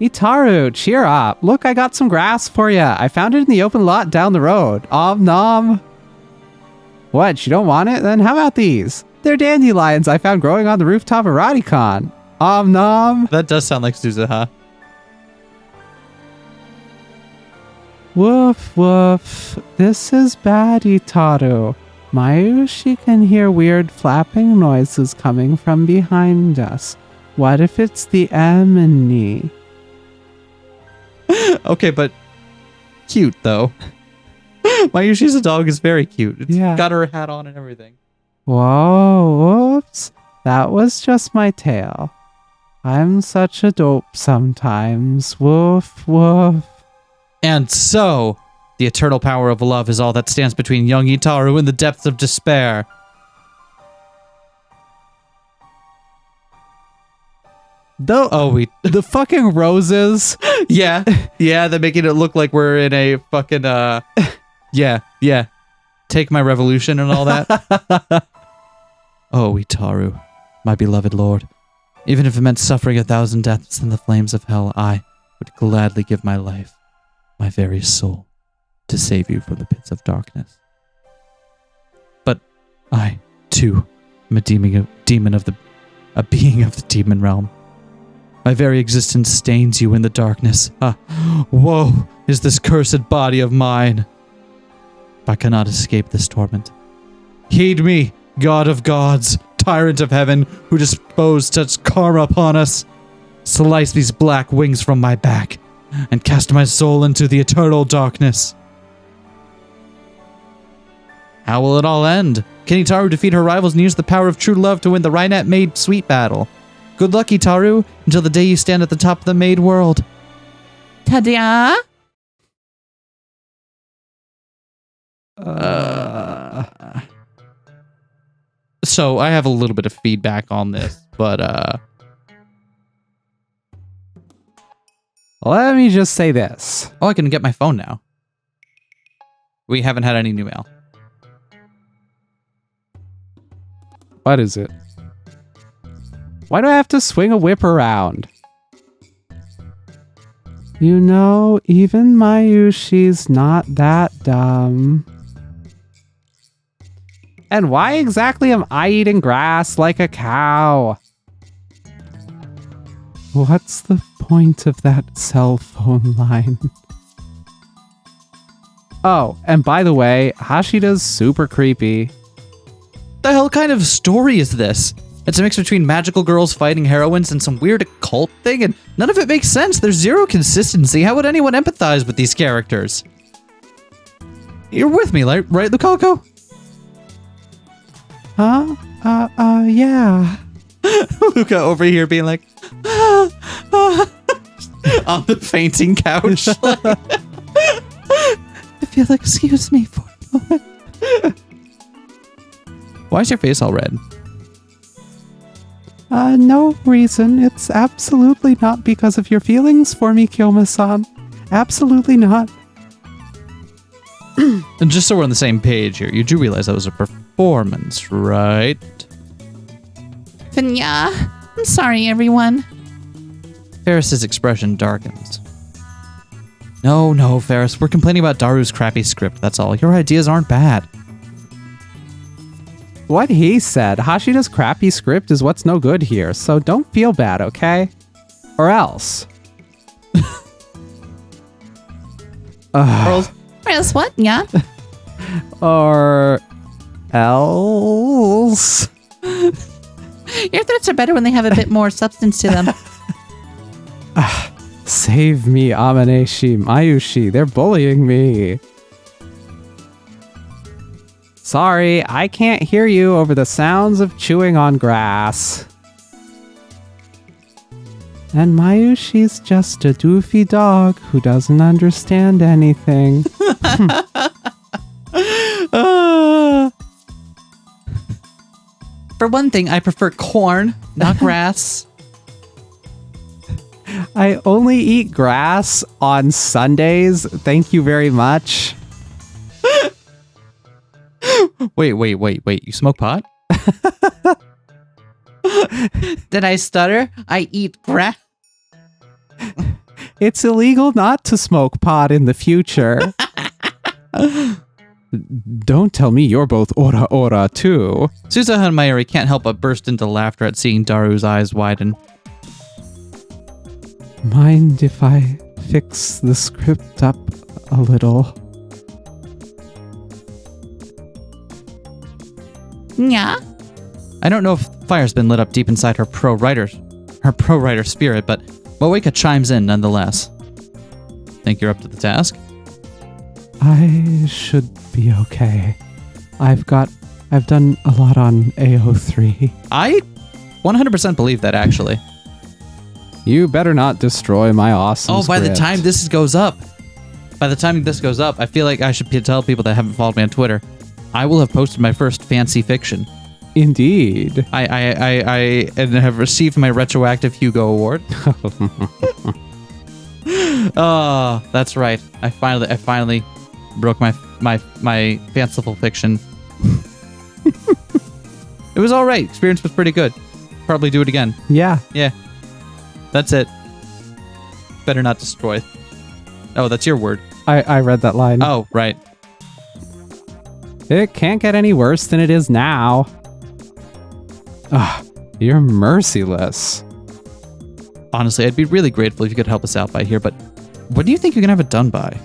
Itaru, cheer up. Look, I got some grass for you. I found it in the open lot down the road. Om nom. What, you don't want it? Then how about these? They're dandelions I found growing on the rooftop of Radicon. Om nom. That does sound like Suzuha. Woof, woof. This is bad, Itaru. Mayushi can hear weird flapping noises coming from behind us. What if it's the Emily? Okay, but cute, though. Mayushi's a dog is very cute. It's got her hat on and everything. Whoa, whoops. That was just my tail. I'm such a dope sometimes. Woof, woof. And so, the eternal power of love is all that stands between young Itaru and the depths of despair. The fucking roses. Yeah, they're making it look like we're in a fucking, yeah. Take my revolution and all that. Oh, Itaru, my beloved lord. Even if it meant suffering 1,000 deaths in the flames of hell, I would gladly give my life, my very soul, to save you from the pits of darkness. But I, too, am a being of the demon realm. My very existence stains you in the darkness. Woe is this cursed body of mine. I cannot escape this torment. Heed me, God of gods, tyrant of heaven, who disposed such karma upon us. Slice these black wings from my back, and cast my soul into the eternal darkness. How will it all end? Can Itaru defeat her rivals and use the power of true love to win the Maid Sweet Battle? Good luck, Itaru, until the day you stand at the top of the Maid world. Ta-da! So I have a little bit of feedback on this, but let me just say this. I can get my phone now. We haven't had any new mail. What is it? Why do I have to swing a whip around? You know, even Mayushi's not that dumb. And why exactly am I eating grass like a cow? What's the point of that cell phone line? Oh, and by the way, Hashida's super creepy. The hell kind of story is this? It's a mix between magical girls fighting heroines and some weird occult thing, and none of it makes sense. There's zero consistency. How would anyone empathize with these characters? You're with me, right, Lukaku? Huh? Yeah. Luca over here being like, on the fainting couch. I feel like, excuse me for a moment. Why is your face all red? No reason. It's absolutely not because of your feelings for me, Kyoma-san. Absolutely not. And just so we're on the same page here, you do realize that was a performance, right? Then yeah, I'm sorry, everyone. Ferris's expression darkens. No, Ferris, we're complaining about Daru's crappy script, that's all. Your ideas aren't bad. What he said, Hashida's crappy script is what's no good here, so don't feel bad, okay? Or else. Pearls? Or else what? Yeah. Or else. Your threats are better when they have a bit more substance to them. Save me, Amaneshi, Mayushi. They're bullying me. Sorry, I can't hear you over the sounds of chewing on grass. And Mayushi's just a doofy dog who doesn't understand anything. For one thing, I prefer corn, not grass. I only eat grass on Sundays. Thank you very much. Wait. You smoke pot? Did I stutter? I eat grass. It's illegal not to smoke pot in the future. Don't tell me you're both ora too. Suzuha and Mayuri can't help but burst into laughter at seeing Daru's eyes widen. Mind if I fix the script up a little? Yeah. I don't know if fire's been lit up deep inside her pro-writer spirit, but Moeka chimes in nonetheless. Think you're up to the task? I should be okay. I've done a lot on AO3. I 100% believe that, actually. You better not destroy my awesome By the script. time this goes up, I feel like I should tell people that haven't followed me on Twitter, I will have posted my first fancy fiction. Indeed. I and have received my retroactive Hugo Award. Oh, that's right. I finally broke my fanciful fiction. It was all right. Experience was pretty good. Probably do it again. Yeah. Yeah. That's it. Better not destroy. Oh, that's your word. I read that line. Oh, right. It can't get any worse than it is now. You're merciless. Honestly, I'd be really grateful if you could help us out by here, but when do you think you can have it done by?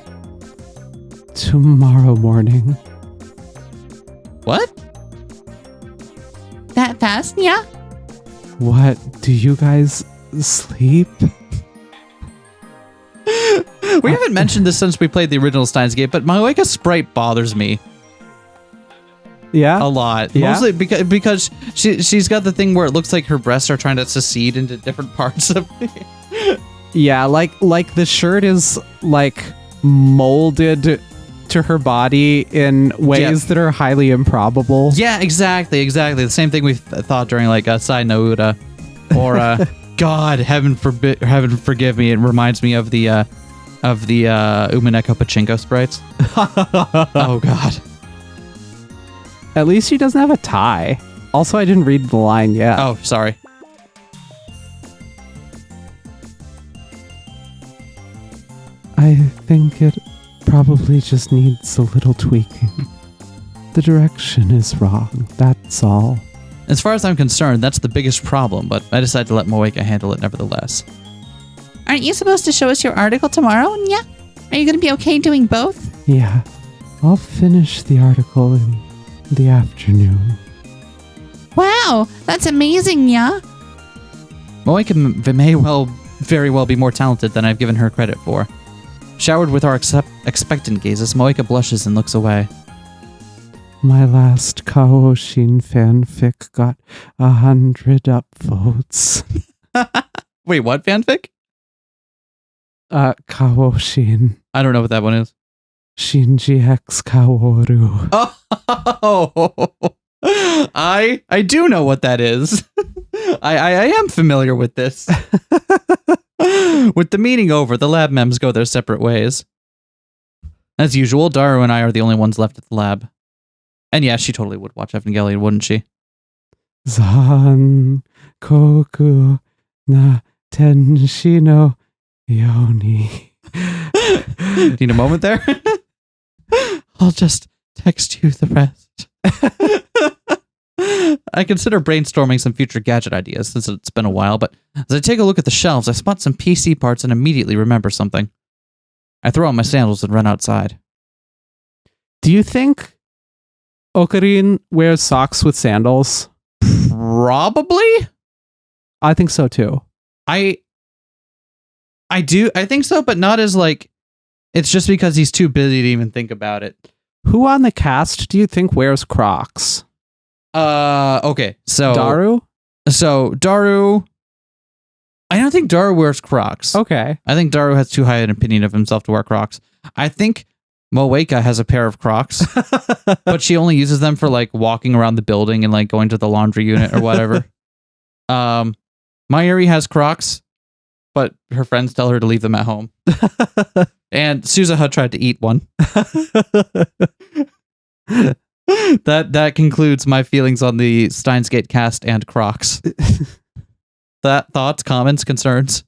Tomorrow morning. What? That fast? Yeah. What? Do you guys sleep? We haven't mentioned this since we played the original Steins game, but Moeka sprite bothers me Yeah. a lot. Yeah? Mostly because she's got the thing where it looks like her breasts are trying to secede into different parts of me. Yeah, like the shirt is like molded to her body in ways that are highly improbable. Yeah, exactly. The same thing we thought during like a Sai no Ura, or God, heaven forgive me. It reminds me of the Umineko Pachinko sprites. Oh God. At least she doesn't have a tie. Also, I didn't read the line yet. Oh, sorry. I think it probably just needs a little tweaking. The direction is wrong, that's all. As far as I'm concerned, that's the biggest problem, but I decided to let Moeka handle it nevertheless. Aren't you supposed to show us your article tomorrow, Nya? Are you going to be okay doing both? Yeah, I'll finish the article in the afternoon. Wow, that's amazing, Nya. Moeka may very well be more talented than I've given her credit for. Showered with our expectant gazes, Moeka blushes and looks away. My last Kaoshin fanfic got 100 upvotes. Wait, what fanfic? Kaoshin. I don't know what that one is. Shinji X Kaworu. Oh, I do know what that is. I am familiar with this. With the meeting over, the lab mems go their separate ways. As usual, Daru and I are the only ones left at the lab. And yeah, she totally would watch Evangelion, wouldn't she? Zan koku na tenshi no yoni. Need a moment there? I'll just text you the rest. I consider brainstorming some future gadget ideas since it's been a while, but as I take a look at the shelves, I spot some PC parts and immediately remember something. I throw on my sandals and run outside. Do you think Ocarine wears socks with sandals? Probably? I think so too. I think so, but not as like, it's just because he's too busy to even think about it. Who on the cast do you think wears Crocs? Okay, so Daru? So Daru, I don't think Daru wears Crocs. Okay. I think Daru has too high an opinion of himself to wear Crocs. I think Moeka has a pair of Crocs, but she only uses them for like walking around the building and like going to the laundry unit or whatever. Mayuri has Crocs, but her friends tell her to leave them at home. And Suzuha tried to eat one. That concludes my feelings on the Steins Gate cast and Crocs. Thoughts, comments, concerns?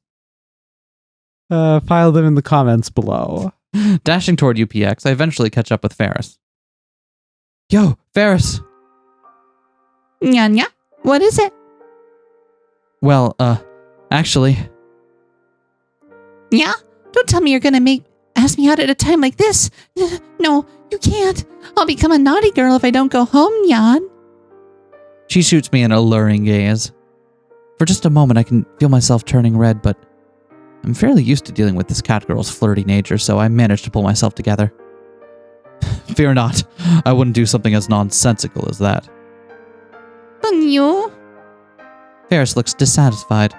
File them in the comments below. Dashing toward UPX, I eventually catch up with Ferris. Yo, Ferris! Nya Nya, what is it? Well, actually... Nya, don't tell me you're gonna ask me out at a time like this. No, you can't. I'll become a naughty girl if I don't go home, Nyan. She shoots me an alluring gaze. For just a moment, I can feel myself turning red, but I'm fairly used to dealing with this catgirl's flirty nature, so I managed to pull myself together. Fear not, I wouldn't do something as nonsensical as that. You? Ferris looks dissatisfied.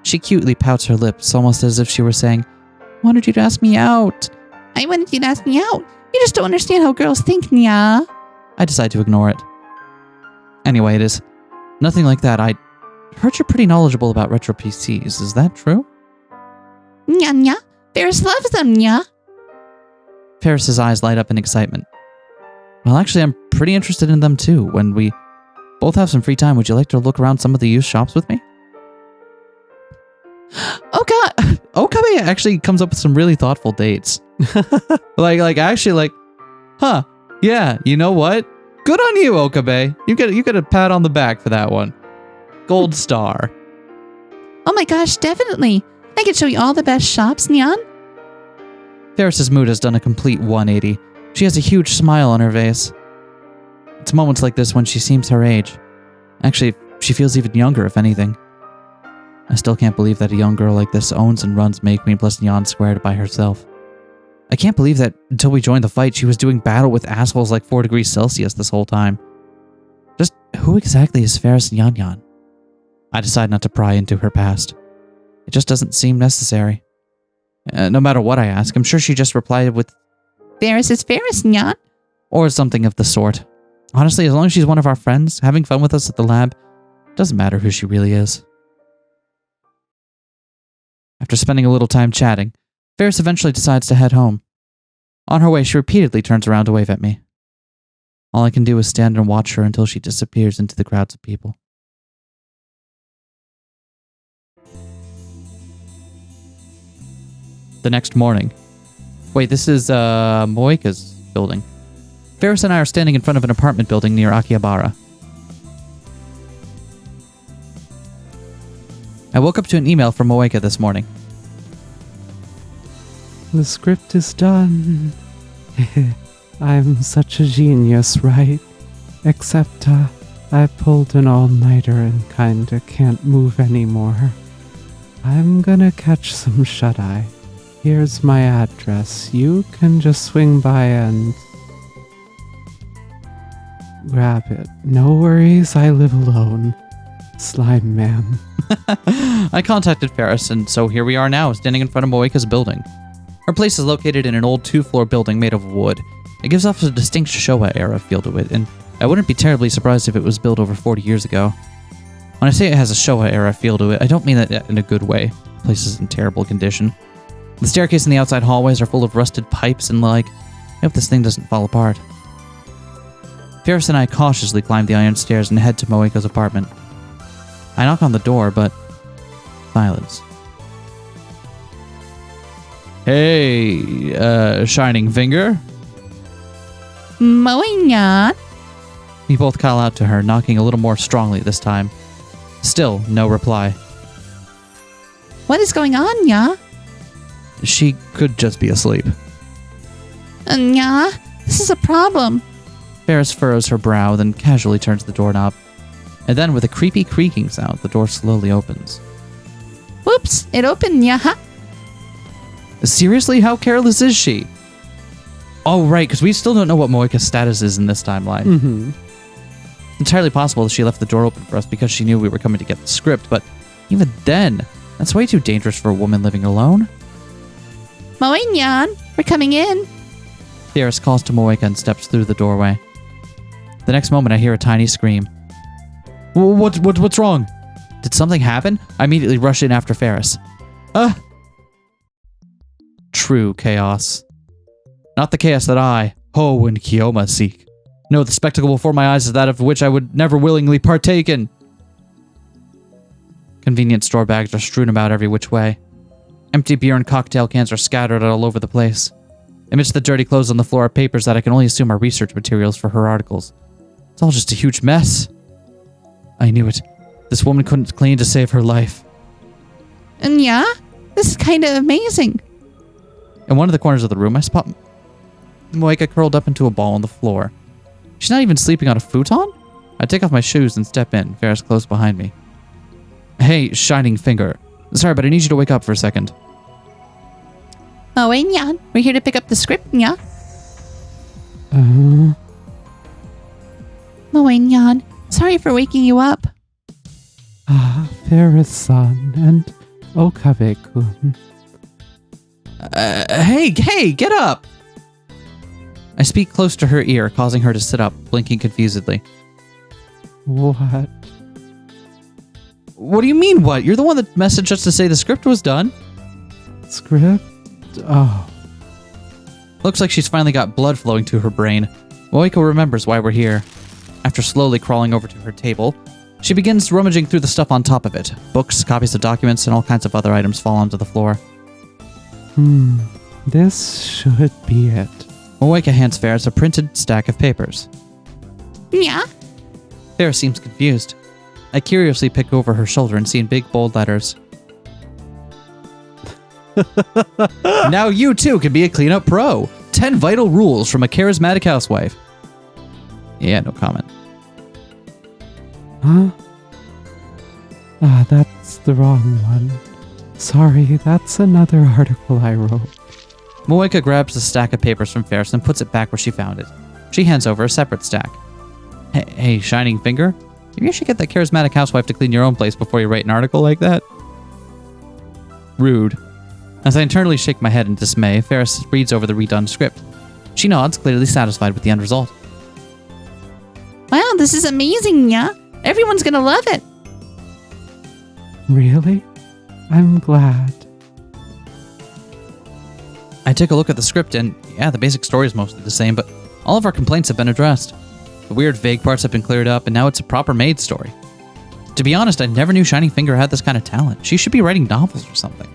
She cutely pouts her lips, almost as if she were saying, "I wanted you to ask me out." I wanted you to ask me out. You just don't understand how girls think, Nya. I decide to ignore it. Anyway, it is nothing like that. I heard you're pretty knowledgeable about retro PCs. Is that true? Nya Nya. Ferris loves them, Nya. Ferris's eyes light up in excitement. Well, actually, I'm pretty interested in them too. When we both have some free time, would you like to look around some of the used shops with me? Oh God. Okabe actually comes up with some really thoughtful dates. Huh, yeah, you know what? Good on you, Okabe. You get a pat on the back for that one. Gold star. Oh my gosh, definitely. I could show you all the best shops, Nyan. Ferris's mood has done a complete 180. She has a huge smile on her face. It's moments like this when she seems her age. Actually, she feels even younger, if anything. I still can't believe that a young girl like this owns and runs May Queen plus Nyan Squared by herself. I can't believe that until we joined the fight, she was doing battle with assholes like 4 degrees Celsius this whole time. Just who exactly is Ferris Nyan Nyan? I decide not to pry into her past. It just doesn't seem necessary. No matter what I ask, I'm sure she just replied with, Ferris is Ferris, Nyan. or something of the sort. Honestly, as long as she's one of our friends, having fun with us at the lab, it doesn't matter who she really is. After spending a little time chatting, Ferris eventually decides to head home. On her way, she repeatedly turns around to wave at me. All I can do is stand and watch her until she disappears into the crowds of people. The next morning. Wait, this is Moeka's building. Ferris and I are standing in front of an apartment building near Akihabara. I woke up to an email from Moeka this morning. The script is done. I'm such a genius, right? Except, I pulled an all-nighter and kinda can't move anymore. I'm gonna catch some shut-eye. Here's my address. You can just swing by and grab it. No worries, I live alone. Slime man. I contacted Ferris, and so here we are now, standing in front of Moeka's building. Her place is located in an old 2-floor building made of wood. It gives off a distinct Showa-era feel to it, and I wouldn't be terribly surprised if it was built over 40 years ago. When I say it has a Showa-era feel to it, I don't mean that in a good way. The place is in terrible condition. The staircase and the outside hallways are full of rusted pipes and I hope this thing doesn't fall apart. Ferris and I cautiously climb the iron stairs and head to Moeka's apartment. I knock on the door, but silence. Hey, Shining Finger? Moenyan. We both call out to her, knocking a little more strongly this time. Still, no reply. What is going on, ya? She could just be asleep. Ya, this is a problem. Ferris furrows her brow, then casually turns the doorknob. And then, with a creepy creaking sound, the door slowly opens. Whoops, it opened, ya. Seriously? How careless is she? Oh, right, because we still don't know what Moeka's status is in this timeline. Mm-hmm. Entirely possible that she left the door open for us because she knew we were coming to get the script, but even then, that's way too dangerous for a woman living alone. Moenyan, we're coming in. Ferris calls to Moeka and steps through the doorway. The next moment, I hear a tiny scream. What's wrong? Did something happen? I immediately rush in after Ferris. True chaos. Not the chaos that I, Ho, and Kiyoma seek. No, the spectacle before my eyes is that of which I would never willingly partake in. Convenience store bags are strewn about every which way. Empty beer and cocktail cans are scattered all over the place. Amidst the dirty clothes on the floor are papers that I can only assume are research materials for her articles. It's all just a huge mess. I knew it. This woman couldn't clean to save her life. Yeah, this is kind of amazing. In one of the corners of the room, I spot Moeka curled up into a ball on the floor. She's not even sleeping on a futon? I take off my shoes and step in, Ferris close behind me. Hey, Shining Finger. Sorry, but I need you to wake up for a second. Moenyan, we're here to pick up the script, ya. Moenyan, sorry for waking you up. Ferris-san and Okabe-kun. Hey, get up! I speak close to her ear, causing her to sit up, blinking confusedly. What? What do you mean, what? You're the one that messaged us to say the script was done. Script? Oh. Looks like she's finally got blood flowing to her brain. Moeka remembers why we're here. After slowly crawling over to her table, she begins rummaging through the stuff on top of it. Books, copies of documents, and all kinds of other items fall onto the floor. This should be it. Moeka hands Ferris a printed stack of papers. Yeah? Ferris seems confused. I curiously pick over her shoulder and see in big bold letters. Now you too can be a cleanup pro. 10 vital rules from a charismatic housewife. Yeah, no comment. Huh? That's the wrong one. Sorry, that's another article I wrote. Moeka grabs the stack of papers from Ferris and puts it back where she found it. She hands over a separate stack. Hey, Shining Finger? Maybe you should get that charismatic housewife to clean your own place before you write an article like that. Rude. As I internally shake my head in dismay, Ferris reads over the redone script. She nods, clearly satisfied with the end result. Wow, this is amazing, yeah? Everyone's gonna love it. Really? I'm glad. I take a look at the script and, yeah, the basic story is mostly the same, but all of our complaints have been addressed. The weird vague parts have been cleared up, and now it's a proper Maid story. To be honest, I never knew Shining Finger had this kind of talent. She should be writing novels or something.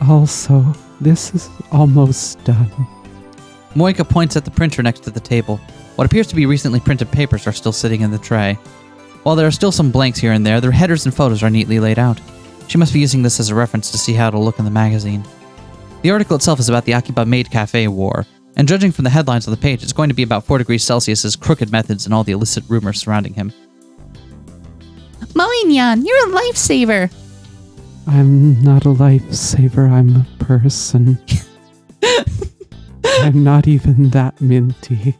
Also, this is almost done. Moeka points at the printer next to the table. What appears to be recently printed papers are still sitting in the tray. While there are still some blanks here and there, their headers and photos are neatly laid out. She must be using this as a reference to see how it'll look in the magazine. The article itself is about the Akiba Maid Cafe War, and judging from the headlines on the page, it's going to be about 4 degrees Celsius's crooked methods and all the illicit rumors surrounding him. Moinyan, you're a lifesaver. I'm not a lifesaver, I'm a person. I'm not even that minty.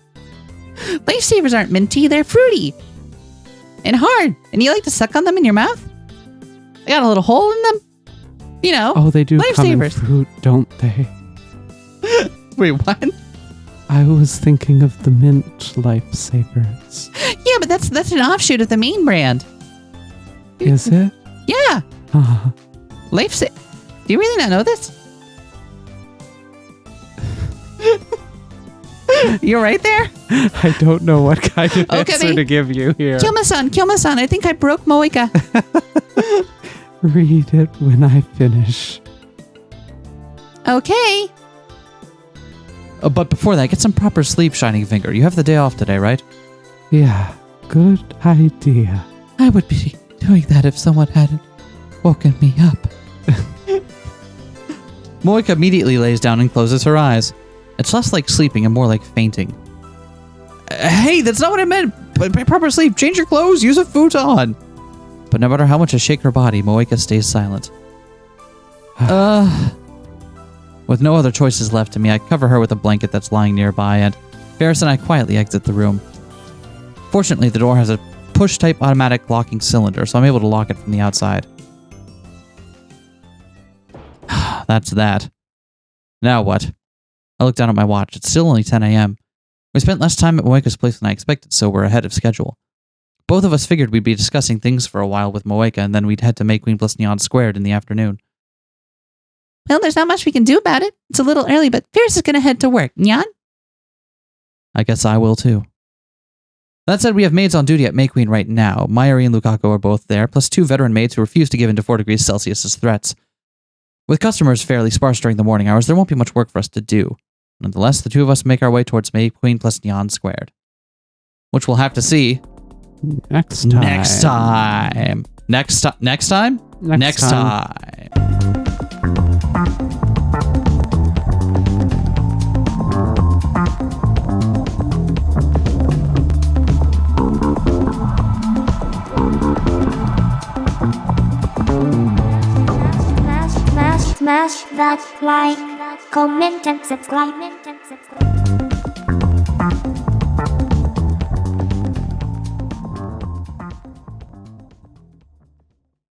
Lifesavers aren't minty, they're fruity. And hard. And you like to suck on them in your mouth? They got a little hole in them? You know, Oh, they do come in lifesavers. fruit, don't they? Wait, what? I was thinking of the mint lifesavers. Yeah, but that's an offshoot of the main brand. Is it? Yeah. Ah. Lifesaver. Do you really not know this? You're right there? I don't know what kind of answer to give you here. Kilma-san, I think I broke Moika. Read it when I finish. Okay. But before that, get some proper sleep, Shining Finger. You have the day off today, right? Yeah, good idea. I would be doing that if someone hadn't woken me up. Moika immediately lays down and closes her eyes. It's less like sleeping and more like fainting. Hey, that's not what I meant. By proper sleep, change your clothes, use a futon. But no matter how much I shake her body, Moika stays silent. With no other choices left to me, I cover her with a blanket that's lying nearby, and Ferris and I quietly exit the room. Fortunately, the door has a push-type automatic locking cylinder, so I'm able to lock it from the outside. That's that. Now what? I look down at my watch. It's still only 10 a.m. We spent less time at Moeka's place than I expected, so we're ahead of schedule. Both of us figured we'd be discussing things for a while with Moeka, and then we'd head to May Queen plus Neon Squared in the afternoon. Well, there's not much we can do about it. It's a little early, but Ferris is going to head to work. Nyan? I guess I will too. That said, we have maids on duty at May Queen right now. Mayuri and Lukaku are both there, plus 2 veteran maids who refuse to give in to 4 degrees Celsius's threats. With customers fairly sparse during the morning hours, there won't be much work for us to do. Nonetheless, the 2 of us make our way towards May Queen plus Neon Squared. Which we'll have to see Next time. next time. Next time? Next time. Smash that like, comment and subscribe.